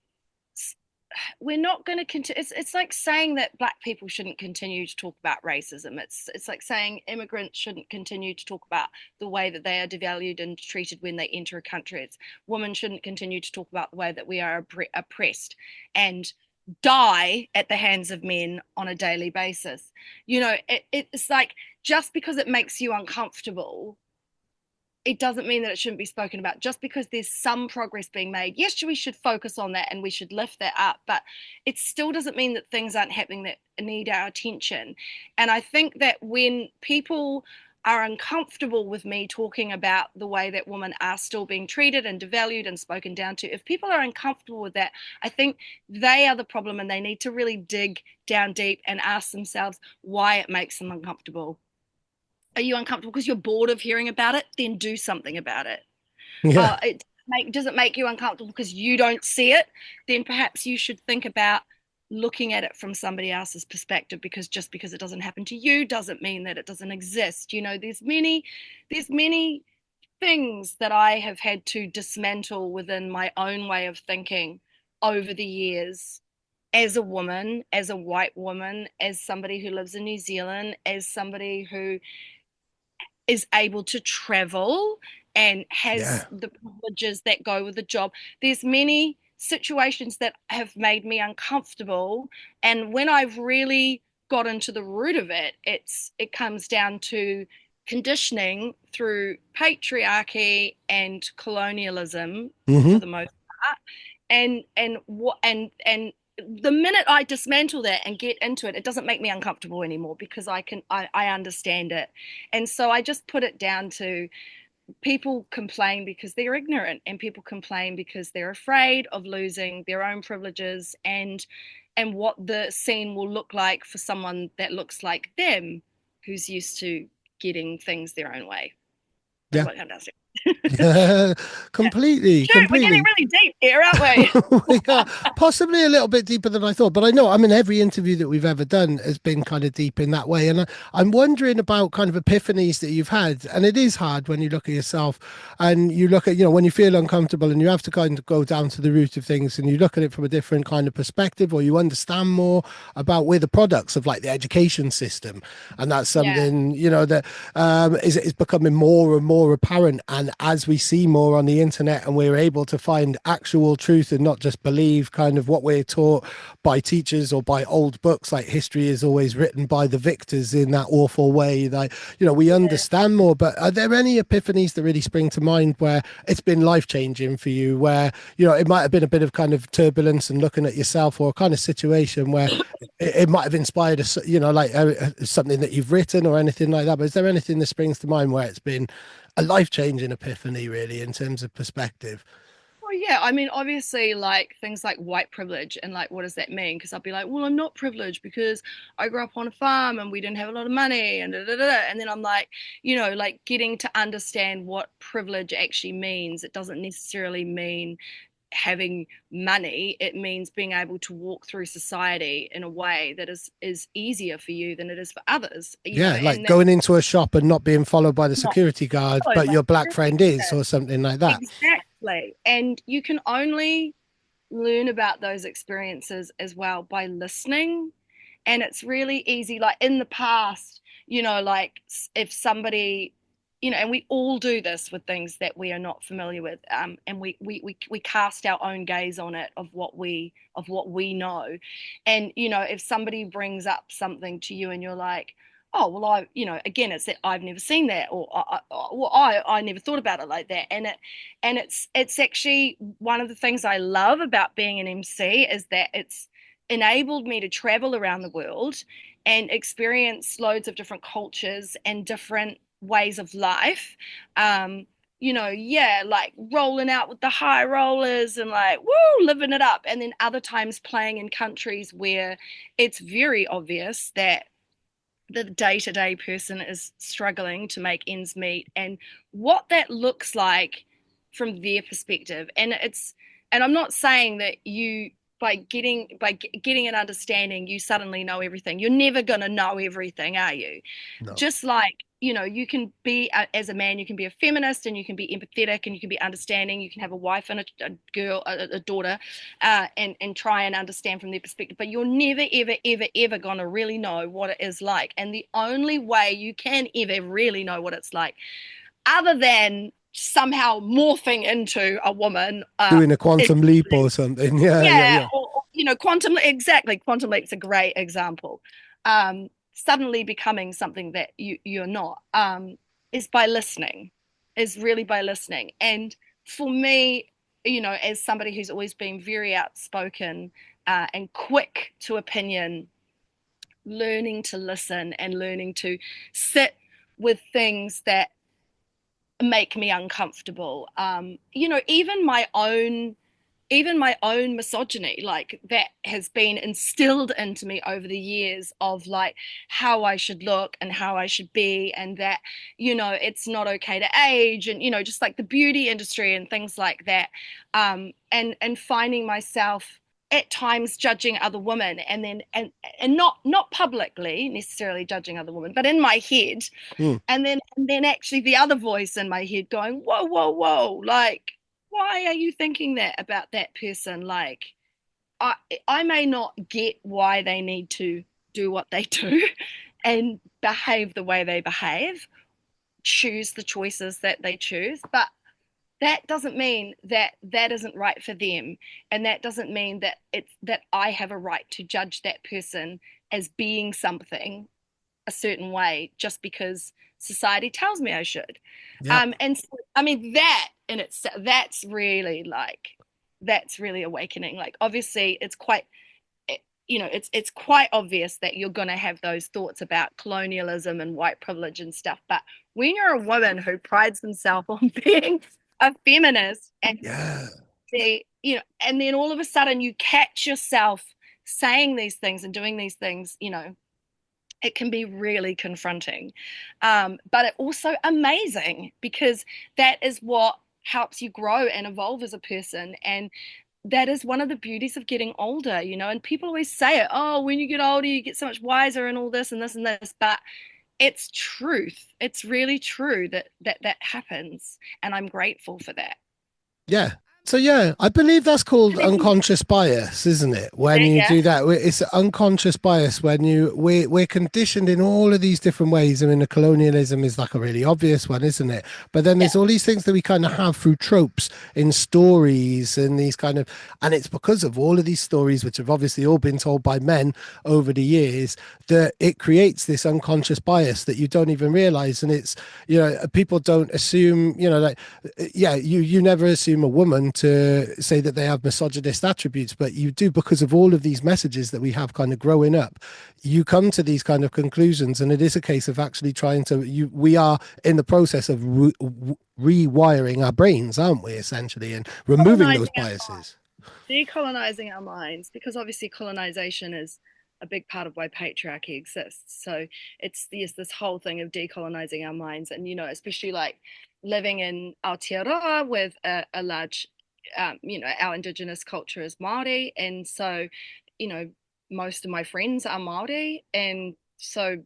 we're not going to continue. It's like saying that black people shouldn't continue to talk about racism. It's like saying immigrants shouldn't continue to talk about the way that they are devalued and treated when they enter a country. It's women shouldn't continue to talk about the way that we are oppressed and die at the hands of men on a daily basis. It's like, just because it makes you uncomfortable, it doesn't mean that it shouldn't be spoken about. Just because there's some progress being made, yes, we should focus on that and we should lift that up, but it still doesn't mean that things aren't happening that need our attention. And I think that when people are uncomfortable with me talking about the way that women are still being treated and devalued and spoken down to, if people are uncomfortable with that, I think they are the problem, and they need to really dig down deep and ask themselves why it makes them uncomfortable. Are you uncomfortable because you're bored of hearing about it? Then do something about it. Yeah. Does it make you uncomfortable because you don't see it? Then perhaps you should think about looking at it from somebody else's perspective, because just because it doesn't happen to you doesn't mean that it doesn't exist. There's many things that I have had to dismantle within my own way of thinking over the years, as a woman, as a white woman, as somebody who lives in New Zealand, as somebody who is able to travel and has Yeah. the privileges that go with the job. There's many situations that have made me uncomfortable, and when I've really got into the root of it, it comes down to conditioning through patriarchy and colonialism for Hmm. the most part. And the minute I dismantle that and get into it, it doesn't make me uncomfortable anymore, because I understand it. And so I just put it down to, people complain because they're ignorant, and people complain because they're afraid of losing their own privileges and what the scene will look like for someone that looks like them, who's used to getting things their own way. That's Yeah. what it comes down to. Yeah. Completely. Shoot, we're getting Completely. really deep here, aren't we? Yeah, possibly a little bit deeper than I thought, but I know, I mean, every interview that we've ever done has been kind of deep in that way. And I'm wondering about kind of epiphanies that you've had. And it is hard when you look at yourself and you look at, when you feel uncomfortable and you have to kind of go down to the root of things and you look at it from a different kind of perspective, or you understand more about where the products of like the education system. And that's Yeah, something, that is becoming more and more apparent. And as we see more on the internet and we're able to find actual truth and not just believe kind of what we're taught by teachers or by old books, like history is always written by the victors in that awful way, like, we yeah. understand more. But are there any epiphanies that really spring to mind where it's been life changing for you, where, it might have been a bit of kind of turbulence and looking at yourself, or a kind of situation where it might have inspired us, like something that you've written or anything like that? But is there anything that springs to mind where it's been a life-changing epiphany, really, in terms of perspective? Well, yeah, I mean, obviously, like things like white privilege and like, what does that mean? Because I'll be like, well, I'm not privileged because I grew up on a farm and we didn't have a lot of money and da, da, da, da. And then I'm like, like getting to understand what privilege actually means. It doesn't necessarily mean having money. It means being able to walk through society in a way that is easier for you than it is for others. Yeah, like And that going into a shop and not being followed by the not security guard, followed but by your black security. friend is, or something like that. Exactly. And you can only learn about those experiences as well by listening And it's really easy, like in the past, like if somebody, and we all do this with things that we are not familiar with, and we cast our own gaze on it of what we know. And if somebody brings up something to you and you're like, oh well, again, it's that I've never seen that, or I never thought about it like that. And it's actually one of the things I love about being an MC is that it's enabled me to travel around the world and experience loads of different cultures and different ways of life. Yeah, like rolling out with the high rollers and like, woo, living it up. And then other times playing in countries where it's very obvious that the day-to-day person is struggling to make ends meet and what that looks like from their perspective. And I'm not saying that you by getting an understanding you suddenly know everything. You're never going to know everything, are you? No. Just like you can be as a man, you can be a feminist and you can be empathetic and you can be understanding. You can have a wife and a girl, a daughter, and try and understand from their perspective. But you're never, ever, ever, ever going to really know what it is like. And the only way you can ever really know what it's like, other than somehow morphing into a woman, Doing a is quantum leap or something. Yeah, yeah, yeah, yeah. or quantum, exactly. Quantum leap's a great example. Suddenly becoming something that you're not, is by listening, is really by listening. And for me, as somebody who's always been very outspoken, and quick to opinion, learning to listen and learning to sit with things that make me uncomfortable. Even my own misogyny, like that has been instilled into me over the years of like how I should look and how I should be, and that it's not okay to age, and just like the beauty industry and things like that. And finding myself at times judging other women, and then and not publicly necessarily judging other women, but in my head. Mm. And then actually the other voice in my head going, whoa, whoa, whoa, like, why are you thinking that about that person? Like, I I may not get why they need to do what they do and behave the way they behave, choose the choices that they choose, but that doesn't mean that that isn't right for them, and that doesn't mean that it's that I have a right to judge that person as being something a certain way just because society tells me I should. Yeah. And so, I mean, that's really awakening. Like, obviously, it's quite obvious that you're going to have those thoughts about colonialism and white privilege and stuff. But when you're a woman who prides themselves on being a feminist, and Yeah. and then all of a sudden you catch yourself saying these things and doing these things, it can be really confronting, but it also amazing because that is what helps you grow and evolve as a person. And that is one of the beauties of getting older, and people always say it, oh, when you get older you get so much wiser and all this and this and this, but it's truth. It's really true that happens, and I'm grateful for that. Yeah. So yeah, I believe that's called unconscious bias, isn't it? When you Yeah, do that, it's unconscious bias when we're conditioned in all of these different ways. I mean, the colonialism is like a really obvious one, isn't it? But then yeah. there's all these things that we kind of have through tropes in stories and these kind of, and it's because of all of these stories, which have obviously all been told by men over the years, that it creates this unconscious bias that you don't even realize. And it's, people don't assume, like, yeah, you never assume a woman to say that they have misogynist attributes, but you do because of all of these messages that we have kind of growing up. You come to these kind of conclusions, and it is a case of actually trying to. We are in the process of rewiring our brains, aren't we? Essentially, and removing those Colonizing biases. decolonizing our minds, because obviously colonization is a big part of why patriarchy exists. So it's this whole thing of decolonizing our minds, and especially like living in Aotearoa with a large, our indigenous culture is Maori, and so you know most of my friends are Maori, and so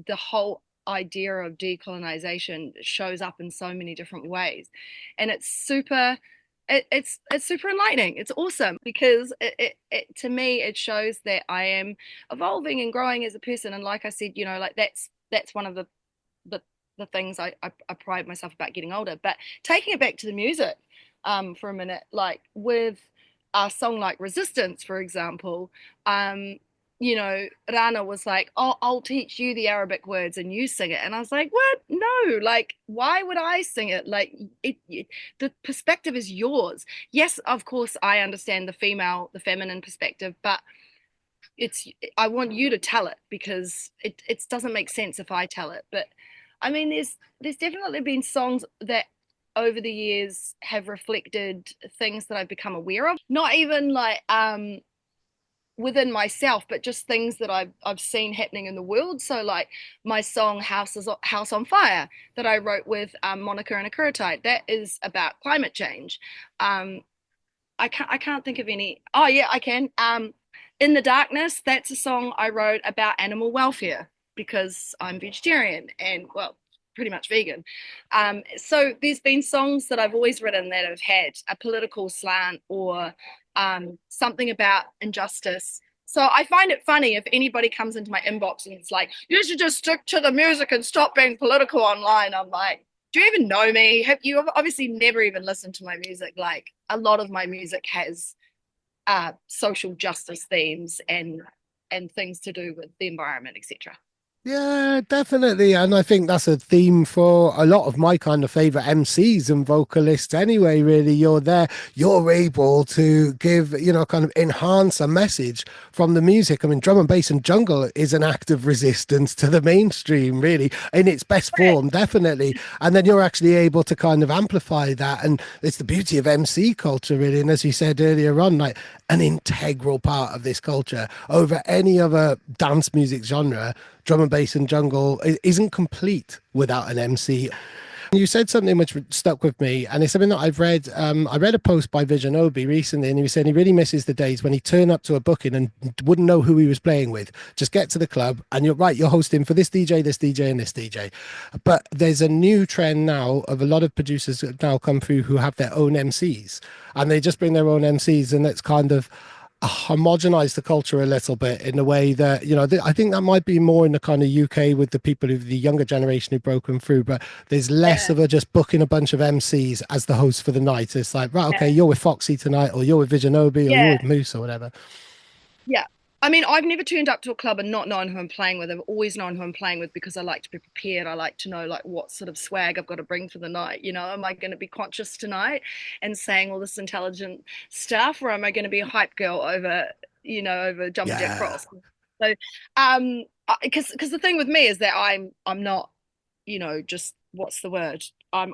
the whole idea of decolonization shows up in so many different ways, and it's super it's super enlightening. It's awesome because to me it shows that I am evolving and growing as a person. And like I said, like that's one of the the things I pride myself about getting older. But taking it back to the music, for a minute, like with a song like Resistance, for example, Rana was like, "Oh, I'll teach you the Arabic words and you sing it." And I was like, "What? No, like, why would I sing it? Like, the perspective is yours. Yes, of course, I understand the feminine perspective, but it's I want you to tell it because it doesn't make sense if I tell it." But I mean, there's definitely been songs that over the years have reflected things that I've become aware of. Not even like within myself, but just things that I've seen happening in the world. So like my song House on Fire that I wrote with Monica and Akuratite, that is about climate change. Um, I can't think of any. Oh yeah, I can. In the Darkness, that's a song I wrote about animal welfare because I'm vegetarian and well, pretty much vegan. So there's been songs that I've always written that have had a political slant or something about injustice. So I find it funny if anybody comes into my inbox and it's like, you should just stick to the music and stop being political online. I'm like, do you even know me? Have you obviously never even listened to my music? Like a lot of my music has social justice themes and things to do with the environment, etc. Yeah, definitely. And I think that's a theme for a lot of my kind of favorite MCs and vocalists anyway, really. You're able to give, kind of enhance a message from the music. I mean, drum and bass and jungle is an act of resistance to the mainstream, really, in its best form, definitely. And then you're actually able to kind of amplify that. And it's the beauty of MC culture, really. And as you said earlier on, like an integral part of this culture over any other dance music genre. Drum and bass and jungle isn't complete without an MC. You said something which stuck with me, and it's something that I've read. I read a post by Vision Obi recently, and he was saying he really misses the days when he turned up to a booking and wouldn't know who he was playing with. Just get to the club, and you're right, you're hosting for this DJ, and this DJ. But there's a new trend now of a lot of producers that now come through who have their own MCs, and they just bring their own MCs, and it's kind of homogenize the culture a little bit in a way that I think that might be more in the kind of UK with the people of the younger generation who've broken through, but there's less Yeah, of a just booking a bunch of MCs as the host for the night. It's like, right, okay, yeah, you're with Foxy tonight, or you're with Viginobi, or you're yeah. with Moose, or whatever. Yeah. I mean, I've never turned up to a club and not known who I'm playing with. I've always known who I'm playing with because I like to be prepared. I like to know like what sort of swag I've got to bring for the night. Am I going to be conscious tonight and saying all this intelligent stuff, or am I going to be a hype girl over Jumper Jack Yeah. Frost? So, because the thing with me is that I'm not, just what's the word? I'm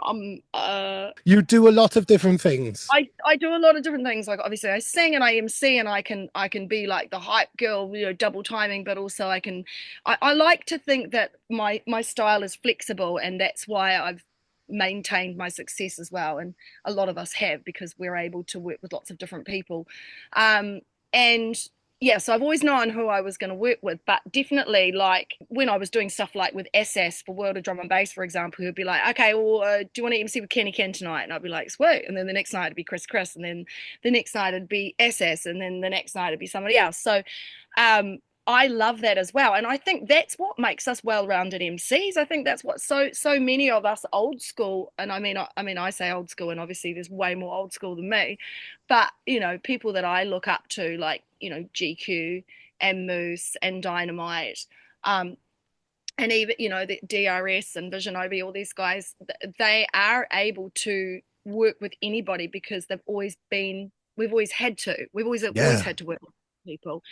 You do a lot of different things. I do a lot of different things. Like obviously I sing and I MC and I can be like the hype girl, double timing, but also I like to think that my style is flexible and that's why I've maintained my success as well. And a lot of us have because we're able to work with lots of different people. And yeah, so I've always known who I was going to work with, but definitely like when I was doing stuff like with SS for World of Drum and Bass, for example, who'd be like, okay, well, do you want to MC with Kenny Ken tonight? And I'd be like, sweet. And then the next night it'd be Chris, and then the next night it'd be SS, and then the next night it'd be somebody else. So, I love that as well, and I think that's what makes us well-rounded MCs. I think that's what so many of us old school, and I mean I say old school, and obviously there's way more old school than me, but people that I look up to like GQ and Moose and Dynamite, um and even the DRS and Vision OB, all these guys, they are able to work with anybody because we've always Yeah. had to work with people.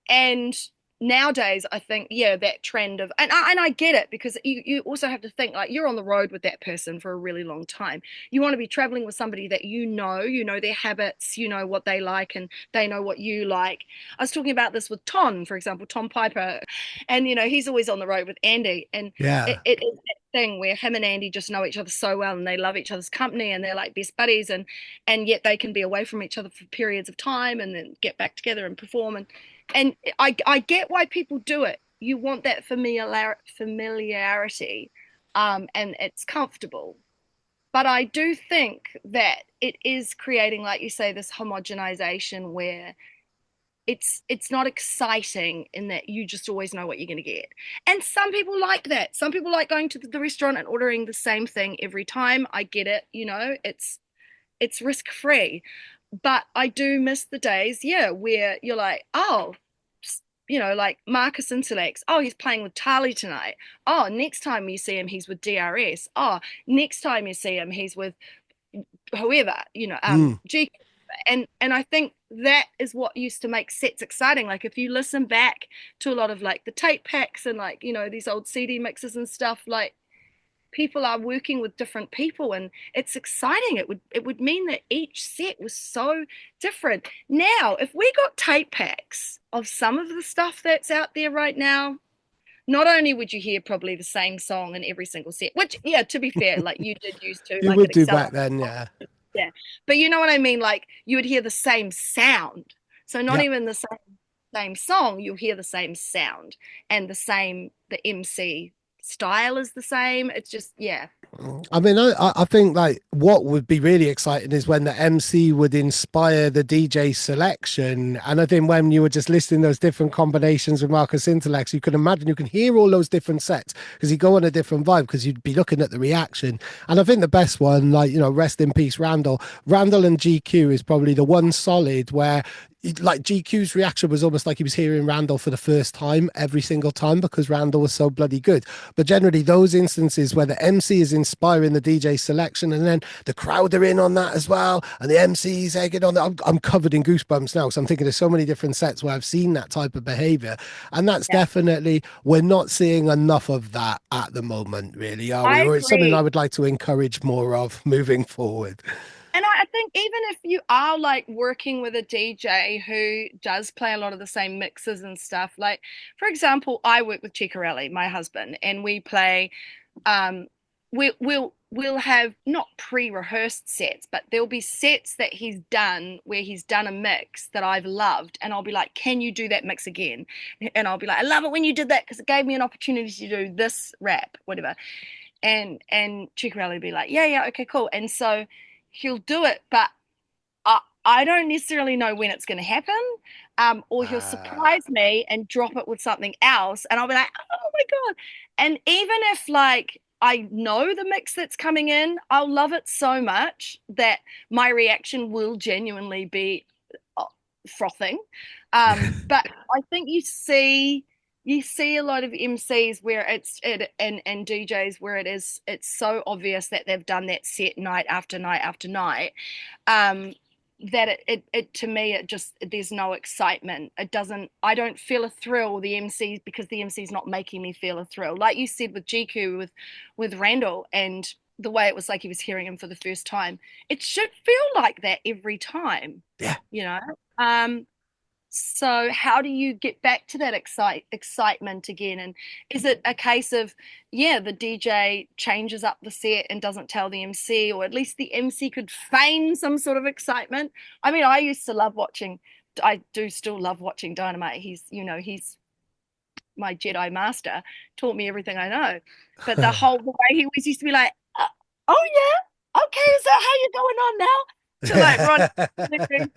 And nowadays, I think, yeah, that trend of, and I get it because you also have to think like you're on the road with that person for a really long time. You want to be traveling with somebody that you know their habits, you know what they like, and they know what you like. I was talking about this with Tom, for example, Tom Piper, and he's always on the road with Andy, and it, Yeah. it is that thing where him and Andy just know each other so well, and they love each other's company, and they're like best buddies, and yet they can be away from each other for periods of time, and then get back together and perform, and I get why people do it. You want that familiarity, and it's comfortable. But I do think that it is creating, like you say, this homogenization where it's not exciting in that you just always know what you're going to get. And some people like that. Some people like going to the restaurant and ordering the same thing every time. I get it, it's risk free. But I do miss the days, yeah, where you're like, oh, like Marcus Intellects. Oh, he's playing with Tali tonight. Oh, next time you see him, he's with DRS. Oh, next time you see him, he's with whoever, Mm. G. And I think that is what used to make sets exciting. Like if you listen back to a lot of like the tape packs and like, these old CD mixes and stuff, like people are working with different people and it's exciting. It would mean that each set was so different. Now, if we got tape packs of some of the stuff that's out there right now, not only would you hear probably the same song in every single set, which, yeah, to be fair, like you did used to, You like would it do back accelerates. then, yeah. Yeah. But you know what I mean? Like you would hear the same sound. So not Yeah. even the same song, you'll hear the same sound and the MC style is the same. It's just, yeah. I mean, I think like what would be really exciting is when the MC would inspire the DJ selection. And I think when you were just listing those different combinations with Marcus Intellects, you can imagine you can hear all those different sets because you go on a different vibe because you'd be looking at the reaction. And I think the best one, like, rest in peace, Randall. Randall and GQ is probably the one solid where like GQ's reaction was almost like he was hearing Randall for the first time every single time because Randall was so bloody good. But generally, those instances where the MC is inspiring the DJ selection and then the crowd are in on that as well, and the MC's egging on that. I'm covered in goosebumps now because I'm thinking of so many different sets where I've seen that type of behavior. And that's Yeah. definitely, we're not seeing enough of that at the moment, really, are we? I Or it's something I agree. would like to encourage more of moving forward. And I think even if you are like working with a DJ who does play a lot of the same mixes and stuff, like for example, I work with Ciccarelli, my husband, and we play um we'll have not pre-rehearsed sets, but there'll be sets that he's done where he's done a mix that I've loved, and I'll be like, can you do that mix again? And I'll be like, I love it when you did that because it gave me an opportunity to do this rap, whatever. And Ciccarelli will be like, yeah, yeah, okay, cool. And so he'll do it, but I don't necessarily know when it's going to happen. Or he'll Ah. surprise me and drop it with something else, and I'll be like, oh my God. And even if like I know the mix that's coming in, I'll love it so much that my reaction will genuinely be uh, frothing. But I think you see a lot of MCs where and DJs where it's so obvious that they've done that set night after night after night, um, that it to me it just there's no excitement. I don't feel a thrill the MC because the MC's not making me feel a thrill. Like you said with GQ with Randall and the way it was like he was hearing him for the first time. It should feel like that every time, Yeah. you know. Um, so how do you get back to that excitement again? And is it a case of, yeah, the DJ changes up the set and doesn't tell the MC, or at least the MC could feign some sort of excitement? I mean, I do still love watching Dynamite. He's my Jedi master, taught me everything I know. But the way he always used to be like, oh yeah, okay, is that how you're going on now? To like Ron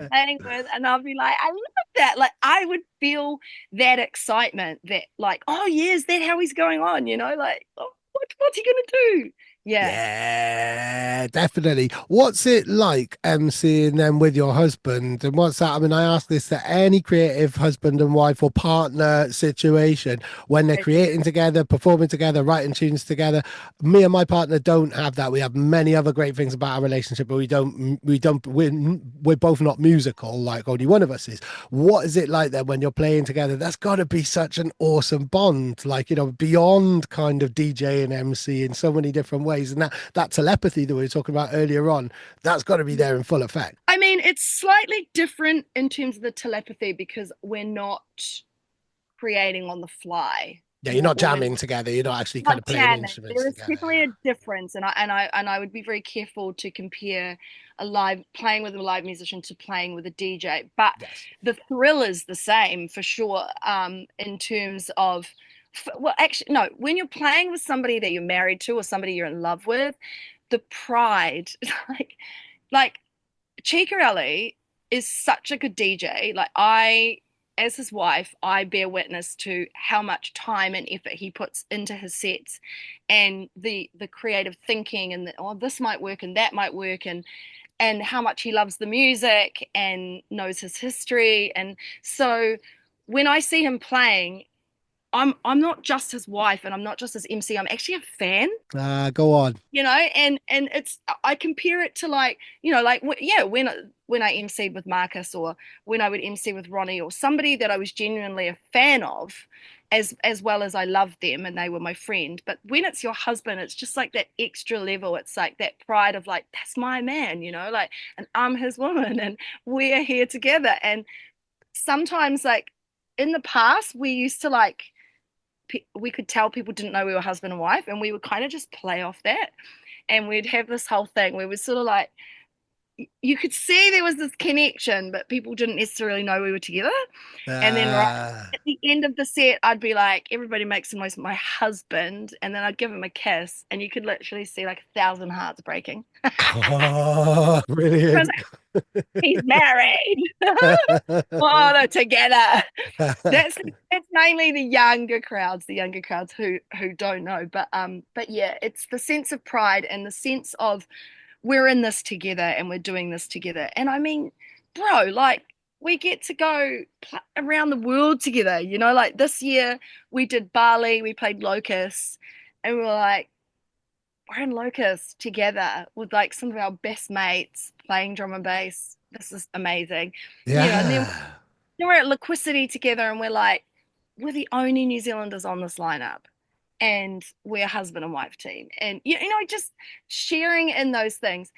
playing with, and I'll be like, I love that. Like I would feel that excitement that like, oh yeah, is that how he's going on? Like, oh, what's he gonna do? Yeah. Yeah, definitely. What's it like emceeing them with your husband? And what's that? I mean, I ask this to any creative husband and wife or partner situation when they're creating together, performing together, writing tunes together. Me and my partner don't have that. We have many other great things about our relationship, but we're both not musical like only one of us is. What is it like then when you're playing together? That's got to be such an awesome bond, like, beyond kind of DJ and MC in so many different ways. And that telepathy that we were talking about earlier on, that's got to be there in full effect. I mean, it's slightly different in terms of the telepathy because we're not creating on the fly. Yeah, you're We're not always jamming together. You're not actually kind not of playing jamming. instruments There is together. definitely a difference, and I would be very careful to compare a live playing with a live musician to playing with a DJ. But Yes. the thrill is the same for sure. In terms of, well, actually, no, when you're playing with somebody that you're married to or somebody you're in love with, the pride, like like Chicarelli is such a good DJ. Like as his wife, I bear witness to how much time and effort he puts into his sets, and the creative thinking, and oh, this might work and that might work, and how much he loves the music and knows his history. And so when I see him playing, I'm not just his wife and I'm not just his MC. I'm actually a fan, Go on. and it's, I compare it to, like, like, yeah, when I emceed with Marcus, or when I would MC with Ronnie, or somebody that I was genuinely a fan of, as well as I loved them and they were my friend. But when it's your husband, it's just like that extra level. It's like that pride of, like, that's my man, like, and I'm his woman, and we're here together. And sometimes, like, in the past, we used to, like, we could tell people didn't know we were husband and wife, and we would kind of just play off that, and we'd have this whole thing where we sort of like, you could see there was this connection, but people didn't necessarily know we were together. And then right Uh, at the end of the set, I'd be like, everybody makes some noise with my husband, and then I'd give him a kiss, and you could literally see like 1,000 hearts breaking. oh, Because brilliant. he's married. Oh, they're together. That's that's mainly the younger crowds who don't know. But yeah, it's the sense of pride and the sense of, we're in this together and we're doing this together. And I mean, bro, like, we get to go around the world together. Like this year we did Bali, we played Locust, and we were like, we're in Locust together with like some of our best mates playing drum and bass. This is amazing. And then Yeah. we're at Liquidity together, and we're like, we're the only New Zealanders on this lineup, and we're a husband and wife team. And just sharing in those things.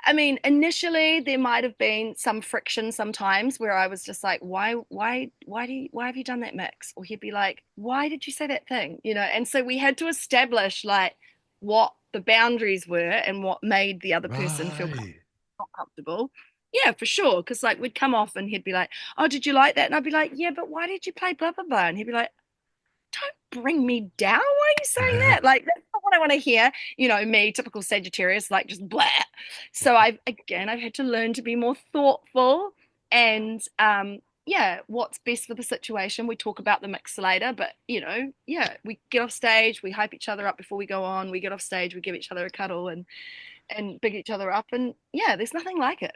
I mean, initially there might have been some friction sometimes where I was just like, why have you done that mix? Or he'd be like, why did you say that thing? And so we had to establish, like, what the boundaries were and what made the other person feel Right. not comfortable. Yeah, for sure. Because, like, we'd come off and he'd be like, oh, did you like that? And I'd be like, yeah, but why did you play blah blah blah? And he'd be like, don't bring me down. Why are you saying that? Like, that's not what I want to hear. Me, typical Sagittarius, like, just blah. So I've had to learn to be more thoughtful, and yeah, what's best for the situation. We talk about the mix later, but yeah, we get off stage, we hype each other up before we go on. We get off stage, we give each other a cuddle and big each other up, and yeah, there's nothing like it.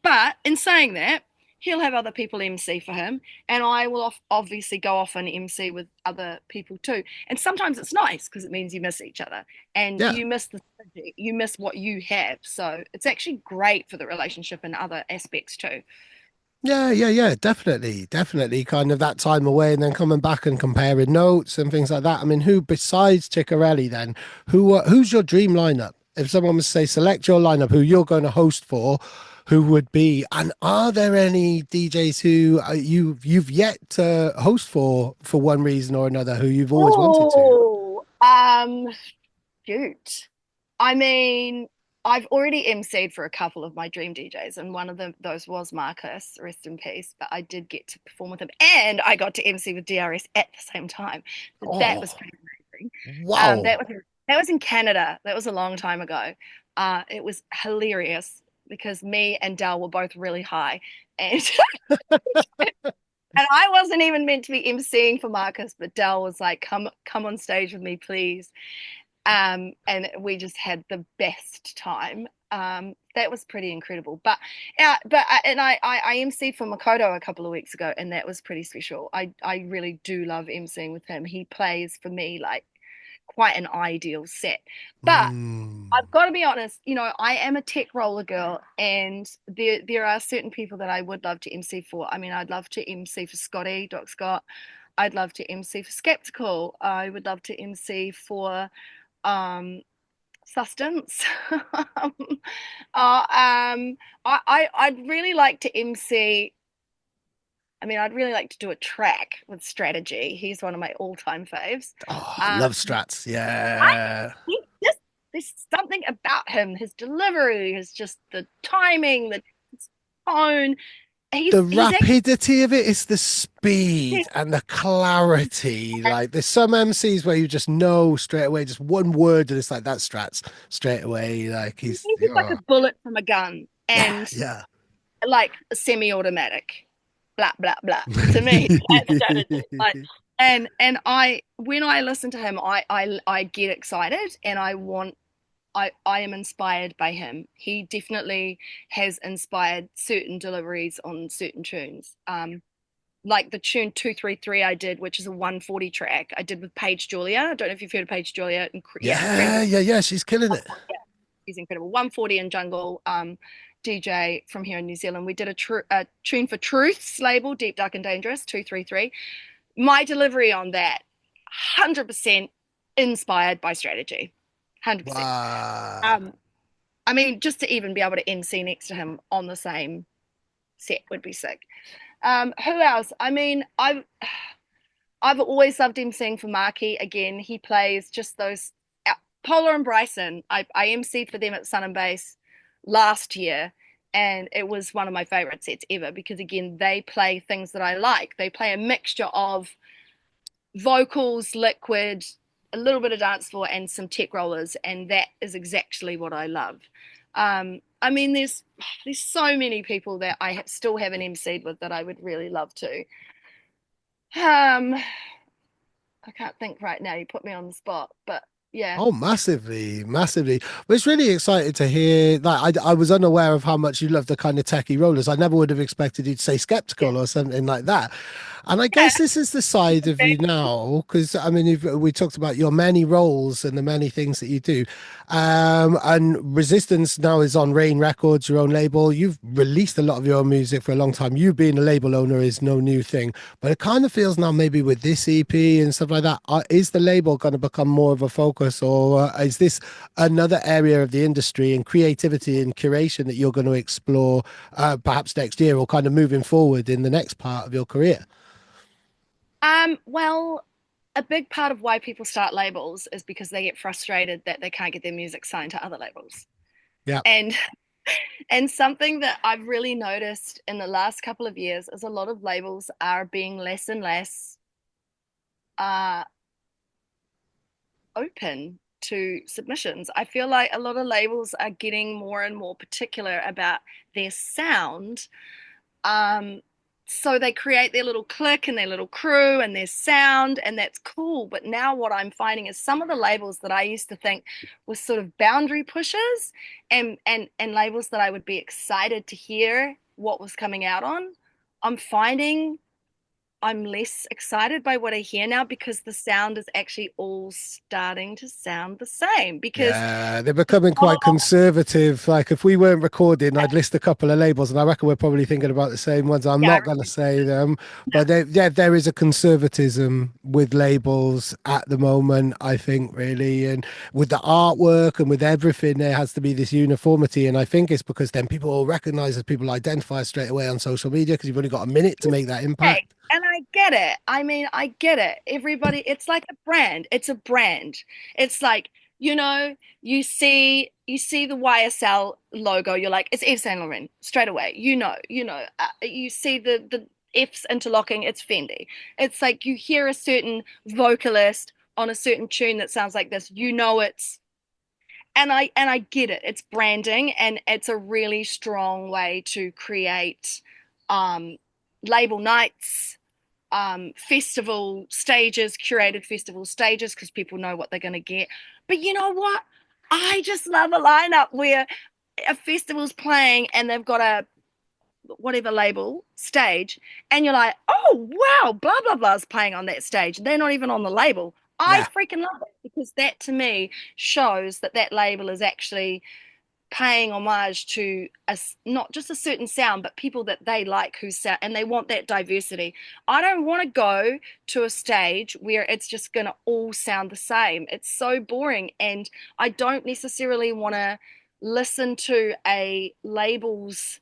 But in saying that, he'll have other people MC for him, and I will obviously go off and MC with other people too. And sometimes it's nice because it means you miss each other, and Yeah. you miss you miss what you have. So it's actually great for the relationship and other aspects too. Yeah, yeah, yeah, definitely, definitely. Kind of that time away and then coming back and comparing notes and things like that. I mean, who besides Ciccarelli then? Who's your dream lineup? If someone was to say select your lineup, who you're going to host for, who would be? And are there any DJs who you've yet to host for one reason or another, who you've always wanted to? Oh, shoot. I mean, I've already MC'd for a couple of my dream DJs, and one of those was Marcus, rest in peace. But I did get to perform with him, and I got to MC with DRS at the same time. So that was Oh, pretty amazing. wow. That was in Canada. That was a long time ago. It was hilarious because me and Dal were both really high, and and I wasn't even meant to be MCing for Marcus, but Dal was like, come on stage with me, please. And we just had the best time. That was pretty incredible. And I emceed for Makoto a couple of weeks ago, and that was pretty special. I really do love emceeing with him. He plays for me like quite an ideal set. But Mm. I've got to be honest, I am a tech roller girl, and there are certain people that I would love to MC for. I mean, I'd love to MC for Scotty, Doc Scott. I'd love to MC for Skeptical. I would love to MC for um Sustenance. um, I'd really like to MC. I mean, I'd really like to do a track with Strategy. He's one of my all-time faves. Oh, Um, love strats. I Yeah. he just there's something about him, his delivery, his just the timing, the his tone. The he's actually rapidity of it is the speed and the clarity. Like there's some MCs where you just know straight away, just one word, and it's like that Strats straight away. Like he's he's just like a bullet from a gun, yeah, and yeah. like semi-automatic, blah blah blah. To me, that's strategy. Like, and I when I listen to him, I get excited, and I am inspired by him. He definitely has inspired certain deliveries on certain tunes. Like the tune 233 I did, which is a 140 track I did with Paige Julia. I don't know if you've heard of Paige Julia. Yeah, Yeah, incredible. yeah, yeah. She's killing it. Yeah, he's incredible. 140 in jungle. DJ from here in New Zealand. We did a tune for Truth's label, Deep, Dark, and Dangerous, 233. My delivery on that, 100% inspired by strategy. 100%. Wow. Um, I mean, just to even be able to MC next to him on the same set would be sick. Who else? I mean, I've always loved him sing for Marky. Again, he plays just those Polar and Bryson. I emceed for them at Sun and Bass last year, and it was one of my favorite sets ever because again, they play things that I like. They play a mixture of vocals, liquid, a little bit of dance floor, and some tech rollers, and that is exactly what I love. I mean, there's so many people that I still haven't emceed with that I would really love to. Um, I can't think right now. You put me on the spot, but yeah. Oh, massively, massively. But it's really excited to hear. Like, I was unaware of how much you love the kind of techie rollers. I never would have expected you to say Yeah. skeptical or something like that. And I Yeah. guess this is the side of you now, because I mean, we talked about your many roles and the many things that you do. And Resistance now is on Rain Records, your own label. You've released a lot of your own music for a long time. You being a label owner is no new thing, but it kind of feels now maybe with this EP and stuff like that, is the label going to become more of a focus, or is this another area of the industry and creativity and curation that you're going to explore perhaps next year or kind of moving forward in the next part of your career? Well, a big part of why people start labels is because they get frustrated that they can't get their music signed to other labels. Yeah. And and something that I've really noticed in the last couple of years is a lot of labels are being less and less uh open to submissions. I feel like a lot of labels are getting more and more particular about their sound. Um, so they create their little clique and their little crew and their sound, and that's cool. But now what I'm finding is some of the labels that I used to think were sort of boundary pushers and labels that I would be excited to hear what was coming out on. I'm finding I'm less excited by what I hear now because the sound is actually all starting to sound the same. Because Yeah, they're becoming oh, quite conservative. Like if we weren't recording, I'd list a couple of labels, and I reckon we're probably thinking about the same ones. I'm yeah, not going to say them, but yeah, there is a conservatism with labels at the moment, I think, really, and with the artwork and with everything, there has to be this uniformity, and I think it's because then people will recognize as people identify straight away on social media because you've only got a minute to make that okay. impact. And I get it. I mean, I get it. Everybody, it's like a brand. It's a brand. It's like, you see the YSL logo, you're like, it's Yves Saint Laurent straight away. You see the F's interlocking, it's Fendi. It's like you hear a certain vocalist on a certain tune that sounds like this, it's and I get it. It's branding and it's a really strong way to create um label nights, festival stages, curated festival stages, because people know what they're going to get. But you know what? I just love a lineup where a festival's playing and they've got a whatever label stage, and you're like, oh wow, blah blah blah's playing on that stage. They're not even on the label. I Yeah. freaking love it because that to me shows that that label is actually paying homage to not just a certain sound, but people that they like who sound and they want that diversity. I don't want to go to a stage where it's just going to all sound the same. It's so boring. And I don't necessarily want to listen to a label's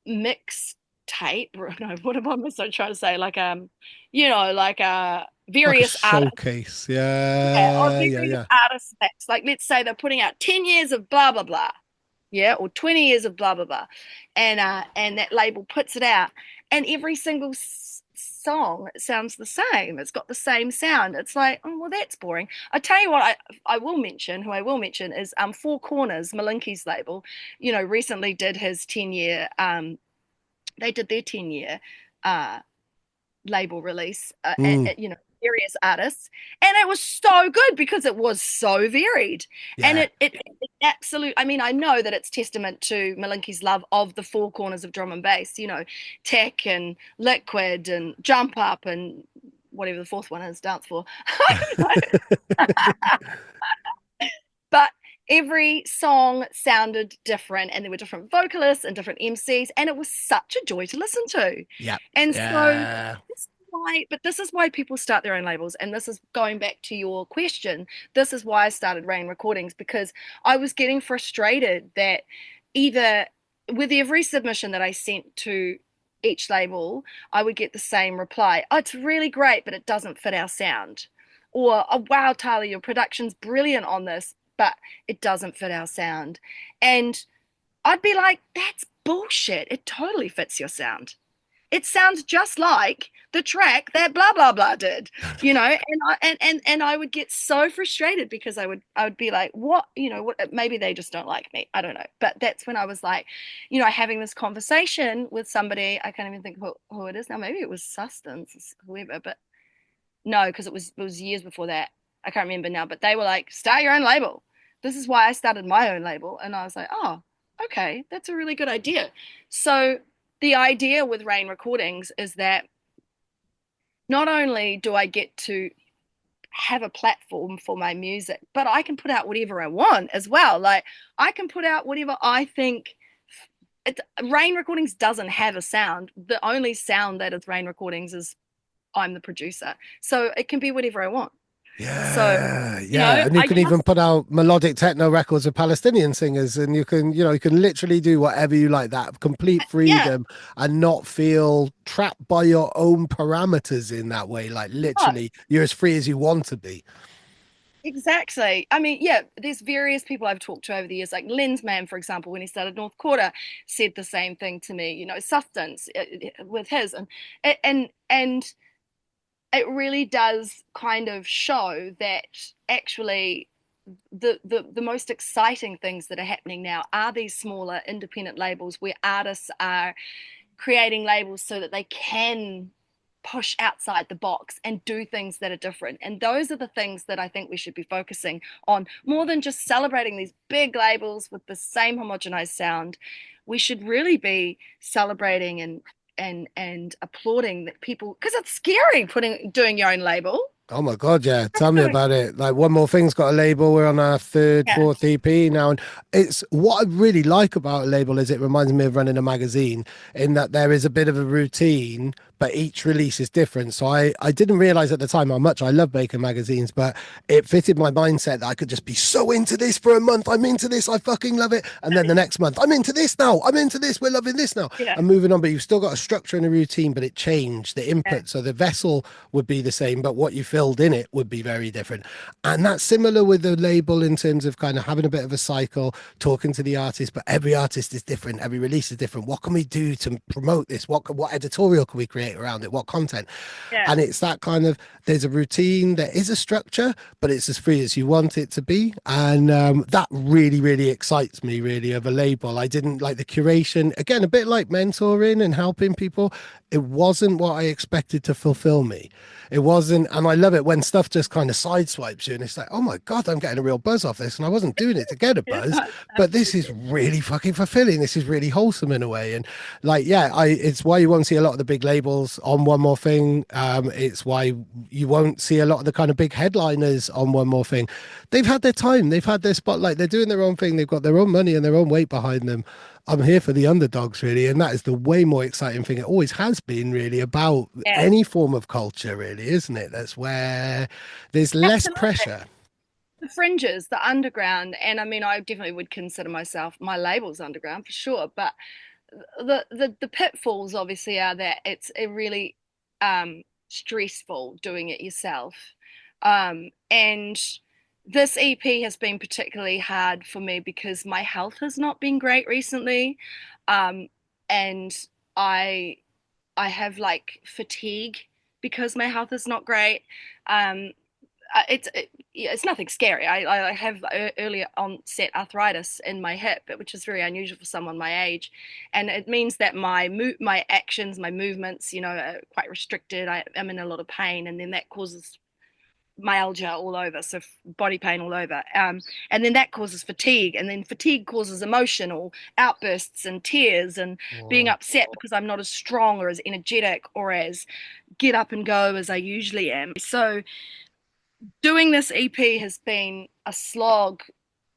mix tape. No, what am I so trying to say? Like, like Like a various artists. showcase. Yeah, or Yeah, yeah, various yeah. artists mix. Like, let's say they're putting out 10 years of blah, blah, blah. yeah, or 20 years of blah blah blah, and that label puts it out, and every single song sounds the same. It's got the same sound. It's like, oh well, that's boring. I tell you what, I will mention, who I will mention is Four Corners, Malinky's label. Recently did his 10 year. They did their 10 year uh label release, Mm, various artists, and it was so good because it was so varied, and yeah. it absolute. I mean, I know that it's testament to Malinky's love of the four corners of drum and bass, tech and liquid and jump up and whatever the fourth one is, dance floor. I don't know, but every song sounded different, and there were different vocalists and different MCs, and it was such a joy to listen to. Yeah. And so Yeah. this is why people start their own labels, and this is going back to your question. This is why I started Rain Recordings, because I was getting frustrated that either with every submission that I sent to each label, I would get the same reply: "Oh, it's really great, but it doesn't fit our sound." Or, "Oh, wow, Tali, your production's brilliant on this, but it doesn't fit our sound." And I'd be like, that's bullshit. It totally fits your sound. It sounds just like the track that blah blah blah did, and I would get so frustrated because I would be like, what, maybe they just don't like me. I don't know. But that's when I was like, having this conversation with somebody. I can't even think who it is now. Maybe it was Sustenance, whoever, but no, because it was years before that. I can't remember now, but they were like, start your own label. This is why I started my own label. And I was like, oh, okay, that's a really good idea. So the idea with Rain Recordings is that not only do I get to have a platform for my music, but I can put out whatever I want as well. Like, I can put out whatever I think. Rain Recordings doesn't have a sound. The only sound that is Rain Recordings is I'm the producer. So it can be whatever I want. So, Yeah, yeah, and you I can even just, put out melodic techno records of Palestinian singers, and you can literally do whatever you like. That complete yeah, freedom and not feel trapped by your own parameters in that way. Like no, literally, you're as free as you want to be. exactly. I mean, yeah, there's various people I've talked to over the years, like Lensman, for example, when he started North Quarter, said the same thing to me, Substance with his, and it really does kind of show that actually the most exciting things that are happening now are these smaller independent labels where artists are creating labels so that they can push outside the box and do things that are different. And those are the things that I think we should be focusing on more than just celebrating these big labels with the same homogenized sound. We should really be celebrating and applauding that people, because it's scary doing your own label. Oh my God, yeah. Tell me about it. Like One More Thing's got a label. We're on our third, Yeah, fourth EP now. And it's what I really like about a label is it reminds me of running a magazine in that there is a bit of a routine, but each release is different. So I didn't realize at the time how much I love making magazines, but it fitted my mindset that I could just be so into this for a month. I'm into this. I fucking love it. And then the next month, I'm into this now. I'm into this. We're loving this now. yeah, And moving on. But you've still got a structure and a routine, but it changed the yeah, input. So the vessel would be the same, but what you filled in it would be very different. And that's similar with the label in terms of kind of having a bit of a cycle, talking to the artist, but every artist is different. Every release is different. What can we do to promote this? What editorial can we create around it? What content? yeah. And it's that kind of there's a routine, there is a structure, but it's as free as you want it to be. And that really, really excites me, really, of a label. I didn't like the curation, again, a bit like mentoring and helping people. It wasn't what I expected to fulfill me. It wasn't, and I love it when stuff just kind of sideswipes you and it's like, oh my God, I'm getting a real buzz off this. And I wasn't doing it to get a Yeah, buzz, but this is really fucking fulfilling. This is really wholesome in a way. And like, yeah, it's why you won't see a lot of the big labels on One More Thing. It's why you won't see a lot of the kind of big headliners on One More Thing. They've had their time, they've had their spotlight, they're doing their own thing, they've got their own money and their own weight behind them. I'm here for the underdogs, really. And that is the way more exciting thing. It always has been, really, about yeah, any form of culture, really, isn't it? That's where there's less absolutely. pressure. The fringes, the underground, and I mean, I definitely would consider myself my label's underground for sure. But the pitfalls obviously are that it's a really stressful doing it yourself, and This EP has been particularly hard for me because my health has not been great recently. Um, and I I have like fatigue because my health is not great. Um, yeah, it's nothing scary. I have early onset arthritis in my hip, which is very unusual for someone my age, and it means that my actions, my movements, are quite restricted. I am in a lot of pain, and then that causes myalgia all over, so body pain all over. And then that causes fatigue, and then fatigue causes emotional outbursts and tears and being Oh. upset because I'm not as strong or as energetic or as get up and go as I usually am. So doing this EP has been a slog,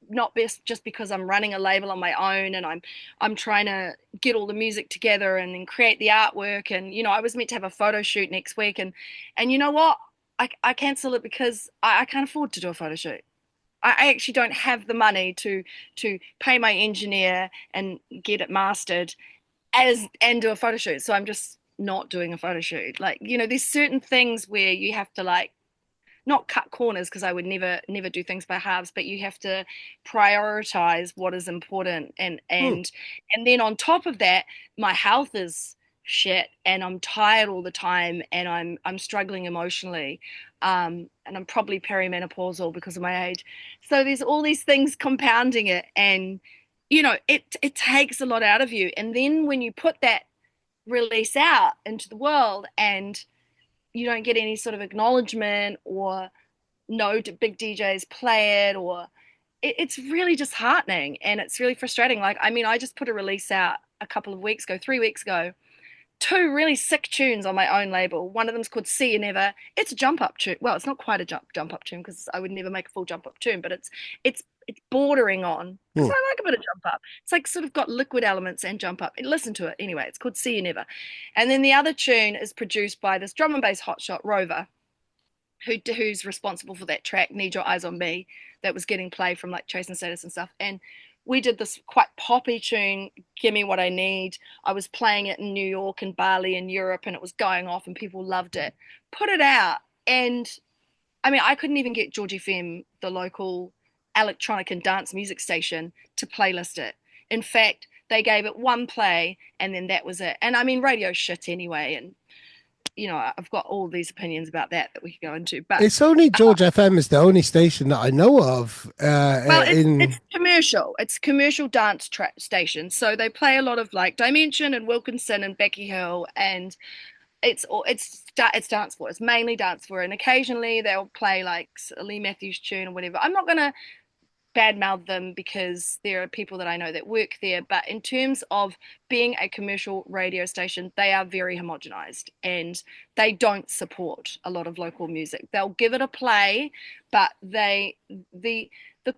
not best just because I'm running a label on my own and I'm trying to get all the music together and then create the artwork. And I was meant to have a photo shoot next week, and you know what, I cancel it because I can't afford to do a photo shoot. I actually don't have the money to pay my engineer and get it mastered as and do a photo shoot, so I'm just not doing a photo shoot. Like, there's certain things where you have to, like, not cut corners, because I would never do things by halves, but you have to prioritize what is important. and Hmm. and and then on top of that, my health is shit and I'm tired all the time and I'm struggling emotionally, and I'm probably perimenopausal because of my age. So there's all these things compounding it, and it takes a lot out of you. And then when you put that release out into the world and you don't get any sort of acknowledgement, or no big DJs play it, or it's really disheartening and it's really frustrating. Like, I mean, I just put a release out a couple of weeks ago, 3 weeks ago, two really sick tunes on my own label. One of them's called See You Never. It's a jump up tune. Well, it's not quite a jump up tune because I would never make a full jump up tune, but it's bordering on, because Hmm. I like a bit of jump up. It's like sort of got liquid elements and jump up. Listen to it anyway. It's called See You Never. And then the other tune is produced by this drum and bass hotshot Rover, who's responsible for that track Need Your Eyes on Me, that was getting play from like Chase and Status and stuff. And we did this quite poppy tune, Give Me What I Need. I was playing it in New York and Bali and Europe, and it was going off and people loved it. Put it out, and I mean, I couldn't even get Georgie FM, the local electronic and dance music station, to playlist it. In fact, they gave it one play and then that was it. And I mean, radio shit anyway. And I've got all these opinions about that we could go into. But It's only George FM is the only station that I know of. well, it's In commercial. It's commercial dance station. So they play a lot of like Dimension and Wilkinson and Becky Hill, and it's dance floor. It's mainly dance floor, and occasionally they'll play like a Lee Matthews tune or whatever. I'm not gonna badmouth them because there are people that I know that work there. But in terms of being a commercial radio station, they are very homogenized and they don't support a lot of local music. They'll give it a play, but the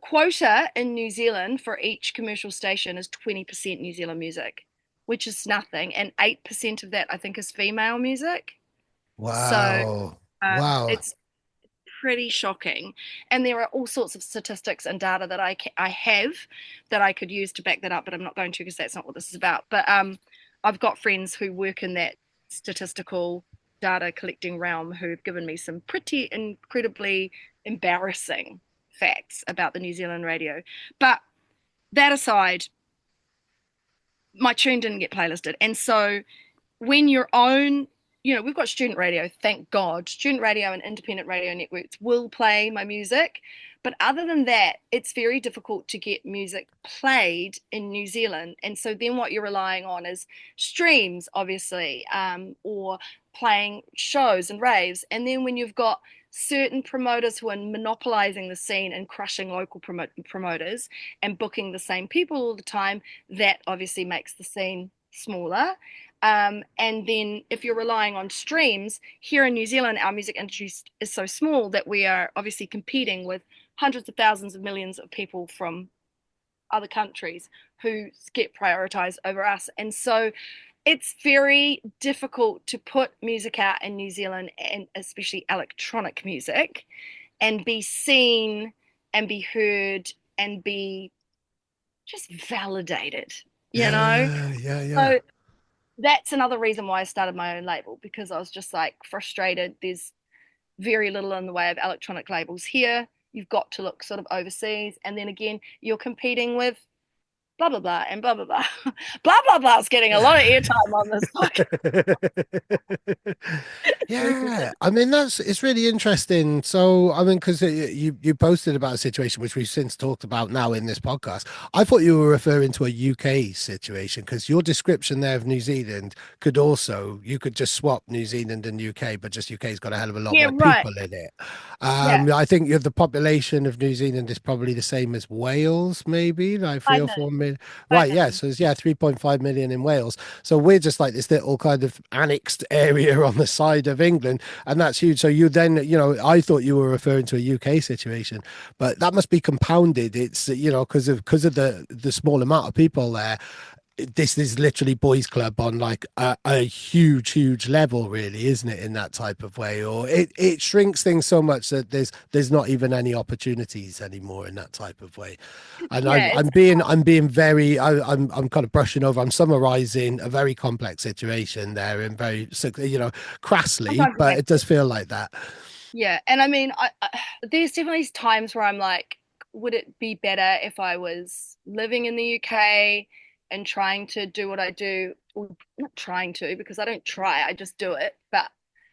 quota in New Zealand for each commercial station is 20% New Zealand music, which is nothing. And 8% of that, I think, is female music. So wow, wow. it's pretty shocking. And there are all sorts of statistics and data that I have that I could use to back that up, but I'm not going to because that's not what this is about. But I've got friends who work in that statistical data collecting realm who've given me some pretty incredibly embarrassing facts about the New Zealand radio. But that aside, my tune didn't get playlisted. And so when your own, we've got student radio, thank God. Student radio and independent radio networks will play my music. But other than that, it's very difficult to get music played in New Zealand. And so then what you're relying on is streams, obviously, or playing shows and raves. And then when you've got certain promoters who are monopolizing the scene and crushing local promoters and booking the same people all the time, that obviously makes the scene smaller. And then if you're relying on streams, here in New Zealand, our music industry is so small that we are obviously competing with hundreds of thousands of millions of people from other countries who get prioritized over us. And so it's very difficult to put music out in New Zealand, and especially electronic music, and be seen and be heard and be just validated, you know? Yeah, yeah, yeah. So that's another reason why I started my own label, because I was just like frustrated. There's very little in the way of electronic labels here. you've got to look sort of overseas. And then again, you're competing with blah blah blah and blah blah blah. Blah blah blah is getting a lot of airtime on this podcast. Yeah, I mean that's it's really interesting. So I mean, because you posted about a situation which we've since talked about now in this podcast. I thought you were referring to a UK situation because your description there of New Zealand could also you could just swap New Zealand and UK, but just UK's got a hell of a lot Yeah, more right. people in it. Yeah, I think the population of New Zealand is probably the same as Wales, maybe like three five or million. 4 million. Five Right? Yeah. million. So it's, yeah, 3.5 million in Wales. So we're just like this little kind of annexed area on the side of England, and that's huge. So you then, I thought you were referring to a UK situation, but that must be compounded. It's because of the small amount of people there. This is literally boys' club on like a huge level, really, isn't it? In that type of way, or it shrinks things so much that there's not even any opportunities anymore in that type of way. And Yeah, it's I'm being very I'm kind of brushing over. I'm summarizing a very complex situation there and very crassly, sometimes it but makes it does feel like that. yeah, and I mean, there's definitely times where I'm like, would it be better if I was living in the UK and trying to do what I do, or not trying to because I don't try, I just do it, but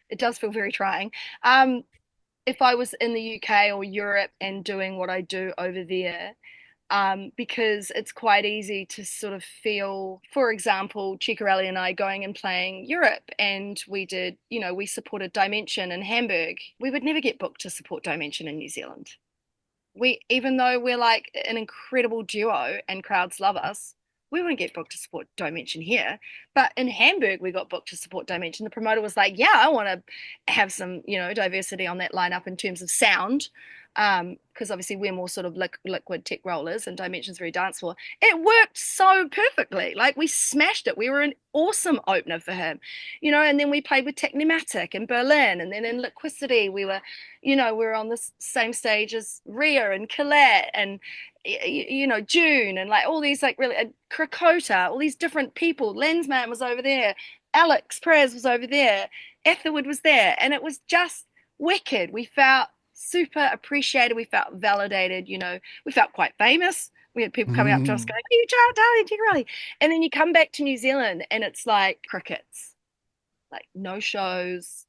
it does feel very trying. Um, if I was in the UK or Europe and doing what I do over there, because it's quite easy to sort of feel, for example, Chicarelli and I going and playing Europe, and we supported Dimension in Hamburg. We would never get booked to support Dimension in New Zealand. Even though we're like an incredible duo and crowds love us, we wouldn't get booked to support Dimension here. But in Hamburg, we got booked to support Dimension. The promoter was like, "Yeah, I want to have some, diversity on that lineup in terms of sound." Because obviously we're more sort of liquid tech rollers and Dimension's very dance floor. It worked so perfectly. Like we smashed it. We were an awesome opener for him, and then we played with Technimatic in Berlin. And then in Liquidity, we were on the same stage as Rhea and Colette and June and like all these like really Krakota, all these different people. Lensman was over there, Alex Perez was over there, Etherwood was there, and it was just wicked. We felt super appreciated. We felt validated. We felt quite famous. We had people coming up to us Mm. going, "Hey, you Tali, Riley," and then you come back to New Zealand and it's like crickets, like no shows,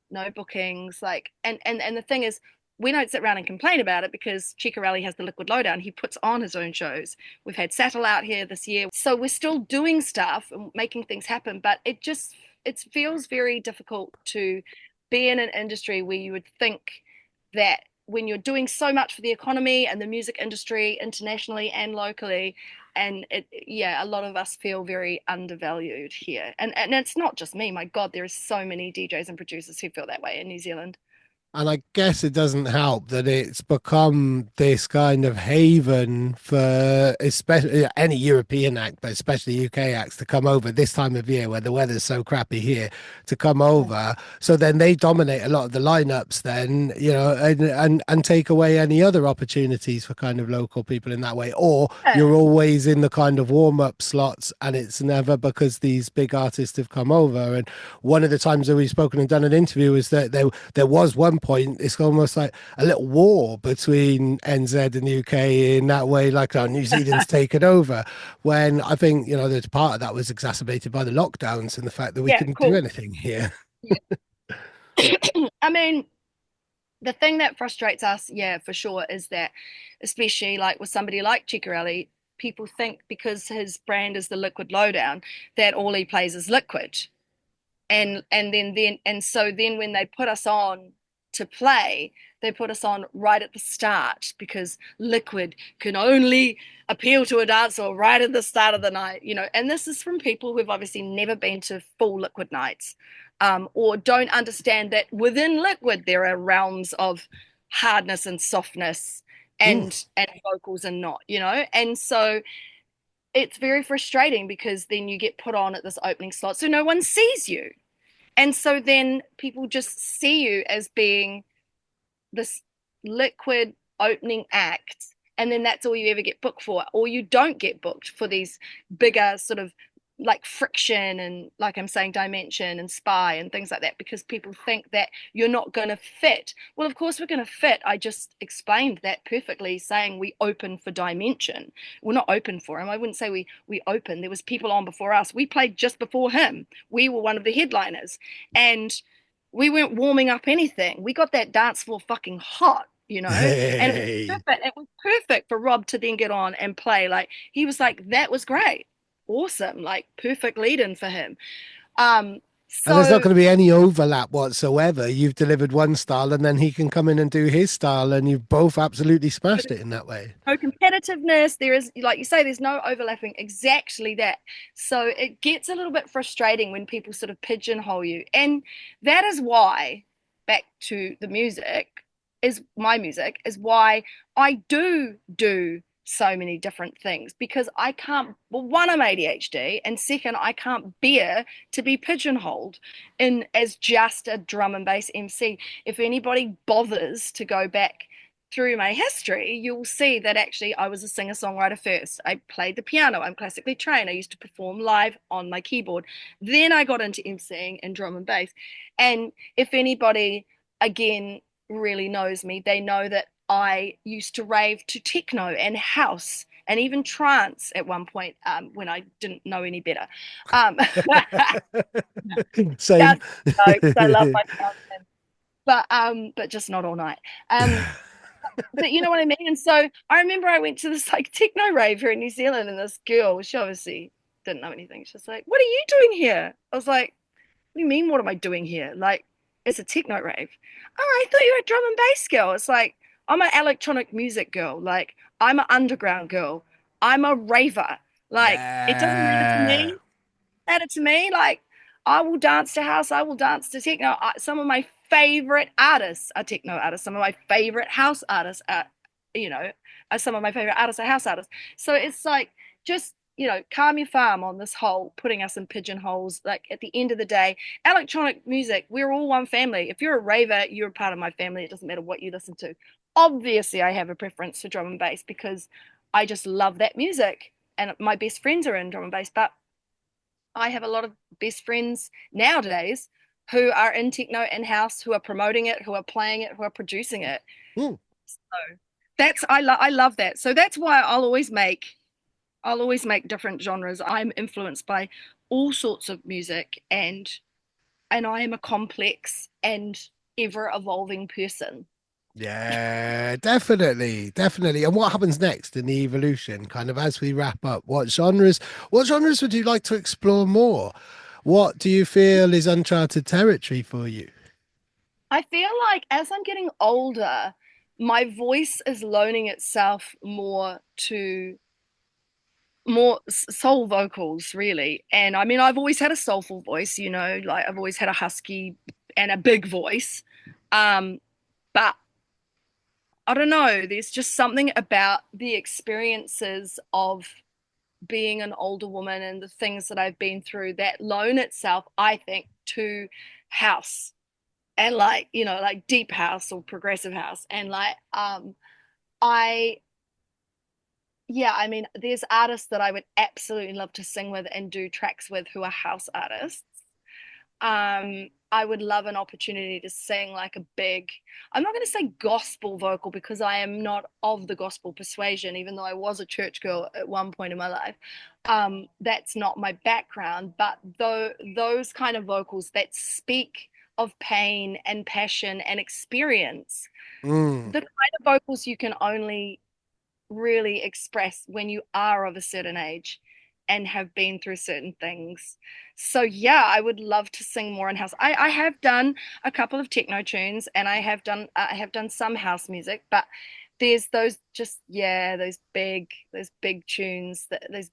no bookings, like and the thing is we don't sit around and complain about it because Chicarelli has the Liquid Lowdown. He puts on his own shows. We've had Sattel out here this year. So we're still doing stuff and making things happen, but it feels very difficult to be in an industry where you would think that when you're doing so much for the economy and the music industry internationally and locally, and a lot of us feel very undervalued here, and it's not just me. My god, there are so many DJs and producers who feel that way in New Zealand. And I guess it doesn't help that it's become this kind of haven for especially any European act, but especially UK acts to come over this time of year where the weather's so crappy here to come over. So then they dominate a lot of the lineups then, and take away any other opportunities for kind of local people in that way. Or Yeah, you're always in the kind of warm-up slots and it's never because these big artists have come over. And one of the times that we've spoken and done an interview is that there was one point, it's almost like a little war between NZ and the UK in that way, like New Zealand's taken over. When I think, there's part of that was exacerbated by the lockdowns and the fact that we yeah, couldn't do cool. anything here. Yeah. I mean, the thing that frustrates us, yeah, for sure, is that especially like with somebody like Ciccarelli, people think because his brand is the Liquid Lowdown that all he plays is liquid. And so then when they put us on to play, they put us on right at the start because liquid can only appeal to a dancer right at the start of the night, and this is from people who've obviously never been to full liquid nights, or don't understand that within liquid there are realms of hardness and softness Mm. and vocals and not, and so it's very frustrating because then you get put on at this opening slot so no one sees you, and so then people just see you as being this liquid opening act. And then that's all you ever get booked for, or you don't get booked for these bigger sort of like friction and, like I'm saying, dimension and spy and things like that, because people think that you're not going to fit. Well, of course we're going to fit. I just explained that perfectly, saying we open for dimension. We're not open for him. I wouldn't say we open. There was people on before us. We played just before him. We were one of the headliners, and we weren't warming up anything. We got that dance floor fucking hot, and it was Hey. perfect. It was perfect for Rob to then get on and play. Like, he was like, that was great, awesome, like perfect lead in for him. Um, And there's not so going to be any overlap whatsoever. You've delivered one style and then he can come in and do his style, and you've both absolutely smashed it in that way. no competitiveness. There is, like you say, there's no overlapping. Exactly that. So it gets a little bit frustrating when people sort of pigeonhole you. And that is why, back to the music, is my music, is why I do so many different things, because I can't, well, one, I'm ADHD, and second, I can't bear to be pigeonholed in as just a drum and bass MC. If anybody bothers to go back through my history, you'll see that actually I was a singer songwriter first. I played the piano. I'm classically trained. I used to perform live on my keyboard. Then I got into emceeing and drum and bass. And if anybody, again, really knows me, they know that I used to rave to techno and house and even trance at one point, when I didn't know any better. Um, Same. that's because I love my trance, but just not all night. But you know what I mean? And so I remember I went to this like techno rave here in New Zealand, and this girl, she obviously didn't know anything. She's like, "What are you doing here?" I was like, "What do you mean, what am I doing here? Like, it's a techno rave." "Oh, I thought you were a drum and bass girl." It's like, I'm an electronic music girl. Like, I'm an underground girl. I'm a raver. Like, it doesn't matter to Yeah. me, matter to me. Like, I will dance to house, I will dance to techno. Some of my favorite artists are techno artists. Some of my favorite house artists you know, are some of my favorite artists are house artists. So it's like, just, calm your farm on this whole putting us in pigeonholes. Like, at the end of the day, electronic music, we're all one family. If you're a raver, you're a part of my family. It doesn't matter what you listen to. Obviously, I have a preference for drum and bass because I just love that music. And my best friends are in drum and bass, but I have a lot of best friends nowadays who are in techno and house, who are promoting it, who are playing it, who are producing it. Mm. So that's, I love that. So that's why I'll always make different genres. I'm influenced by all sorts of music, and I am a complex and ever evolving person. Yeah, definitely, definitely. And what happens next in the evolution, kind of as we wrap up? What genres would you like to explore more? What do you feel is uncharted territory for you? I feel like as I'm getting older, my voice is loaning itself more to more soul vocals, really. And I mean, I've always had a soulful voice, like I've always had a husky and a big voice. But I don't know, there's just something about the experiences of being an older woman and the things that I've been through that loan itself, I think, to house, and like, like deep house or progressive house. And like, I yeah, I mean, there's artists that I would absolutely love to sing with and do tracks with who are house artists. I would love an opportunity to sing like a big, I'm not going to say gospel vocal because I am not of the gospel persuasion, even though I was a church girl at one point in my life. That's not my background, but those kind of vocals that speak of pain and passion and experience, Mm, the kind of vocals you can only really express when you are of a certain age and have been through certain things. So yeah, I would love to sing more in house. I have done a couple of techno tunes, and I have done some house music, but there's those, just, yeah, those big tunes, those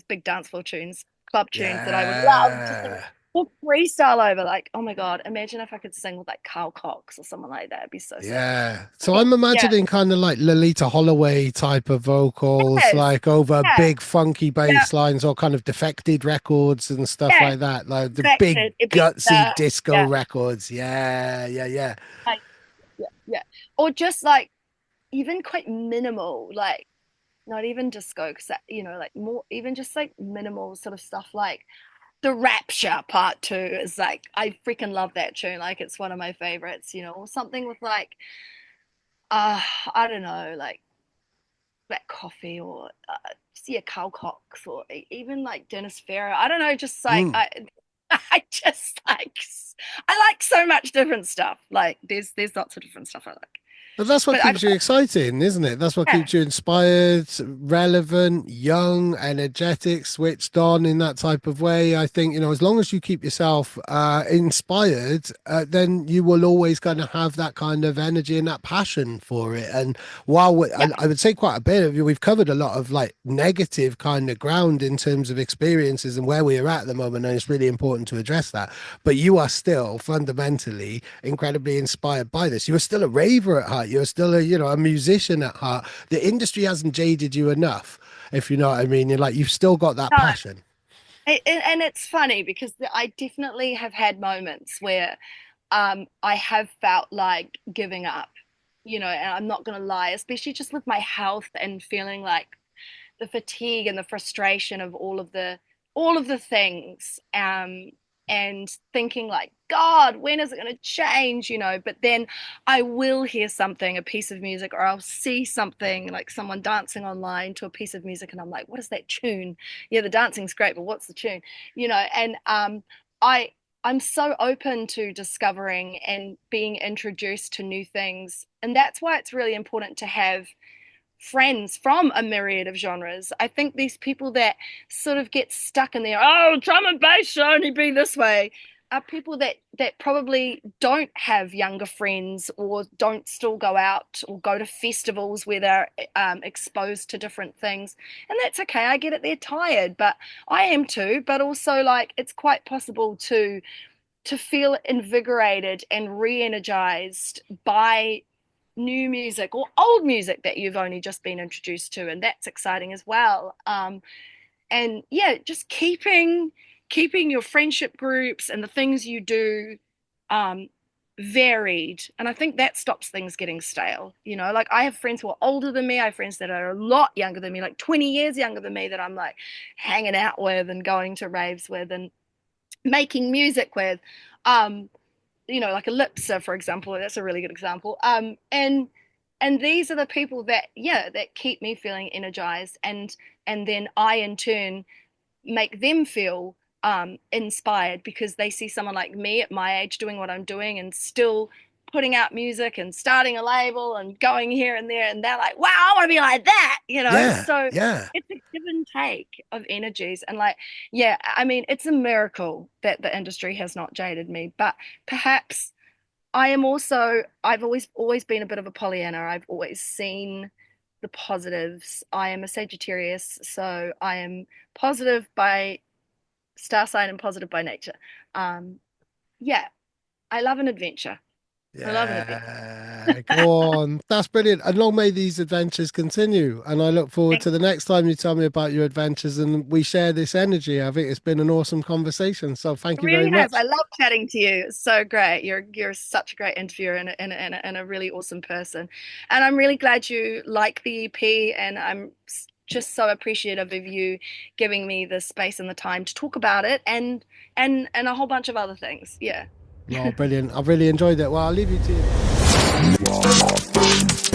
big dance floor tunes, club tunes that I would love to sing yeah. or freestyle over. Like, oh my God, imagine if I could sing with like Carl Cox or someone like that. It'd be so sick. Yeah. So Yeah, I'm yeah, imagining kind of like Lolita Holloway type of vocals, yes, like over yeah, big funky yeah, bass lines or kind of defected records and stuff yeah, like that. Like the big exactly. It'd be gutsy disco yeah, records. Yeah, yeah, yeah. like, yeah, yeah, or just like even quite minimal, like not even disco, because like more even just like minimal sort of stuff like the Rapture Part Two is like I freaking love that tune. Like it's one of my favorites, or something with like uh I don't know, like Black Coffee or yeah, Carl Cox or even like Dennis Farrow. I don't know, just like Mm. I just like I like so much different stuff. Like there's lots of different stuff I like. But that's what But I've keeps you exciting, isn't it? That's what yeah, keeps you inspired, relevant, young, energetic, switched on in that type of way. I think, as long as you keep yourself inspired, then you will always kind of have that kind of energy and that passion for it. And while yeah, I would say quite a bit of you, we've covered a lot of like negative kind of ground in terms of experiences and where we're at the moment. And it's really important to address that. But you are still fundamentally incredibly inspired by this. You are still a raver at heart. You're still a musician at heart. The industry hasn't jaded you enough, if you know what I mean. You're like, you've still got that no, passion. and it's funny because I definitely have had moments where I have felt like giving up, and I'm not gonna lie, especially just with my health and feeling like the fatigue and the frustration of all of the things, and thinking like, God, when is it going to change, but then I will hear something, a piece of music, or I'll see something like someone dancing online to a piece of music, and I'm like, what is that tune? Yeah, the dancing's great, but what's the tune? And I I'm so open to discovering and being introduced to new things, and that's why it's really important to have friends from a myriad of genres. I think these people that sort of get stuck in their, oh, drum and bass should only be this way, are people that probably don't have younger friends or don't still go out or go to festivals where they're exposed to different things. And that's okay. I get it. They're tired, but I am too. But also, like, it's quite possible to feel invigorated and re-energized by new music or old music that you've only just been introduced to, and that's exciting as well. And yeah, just keeping your friendship groups and the things you do um, varied, and I think that stops things getting stale. Like I have friends who are older than me, I have friends that are a lot younger than me, like 20 years younger than me, that I'm like hanging out with and going to raves with and making music with. um like Ellipsa, for example. That's a really good example. And these are the people that keep me feeling energized, and then I in turn make them feel inspired because they see someone like me at my age doing what I'm doing and still putting out music and starting a label and going here and there, and they're like, wow, I want to be like that. Yeah, So yeah, it's a give and take of energies, and like, yeah, I mean, it's a miracle that the industry has not jaded me, but perhaps I've always been a bit of a Pollyanna. I've always seen the positives. I am a Sagittarius, so I am positive by star sign and positive by nature. Um, yeah, I love an adventure. I love an adventure. yeah. Go on. That's brilliant. And long may these adventures continue. And I look forward Thank to the next time you tell me about your adventures and we share this energy. I think it's been an awesome conversation. So thank It you very really has. I much. love chatting to you. It's so great. You're such a great interviewer and a really awesome person. And I'm really glad you like the EP. And I'm just so appreciative of you giving me the space and the time to talk about it and a whole bunch of other things. Yeah. Oh, brilliant. I've really enjoyed it. Well, I'll leave you to it.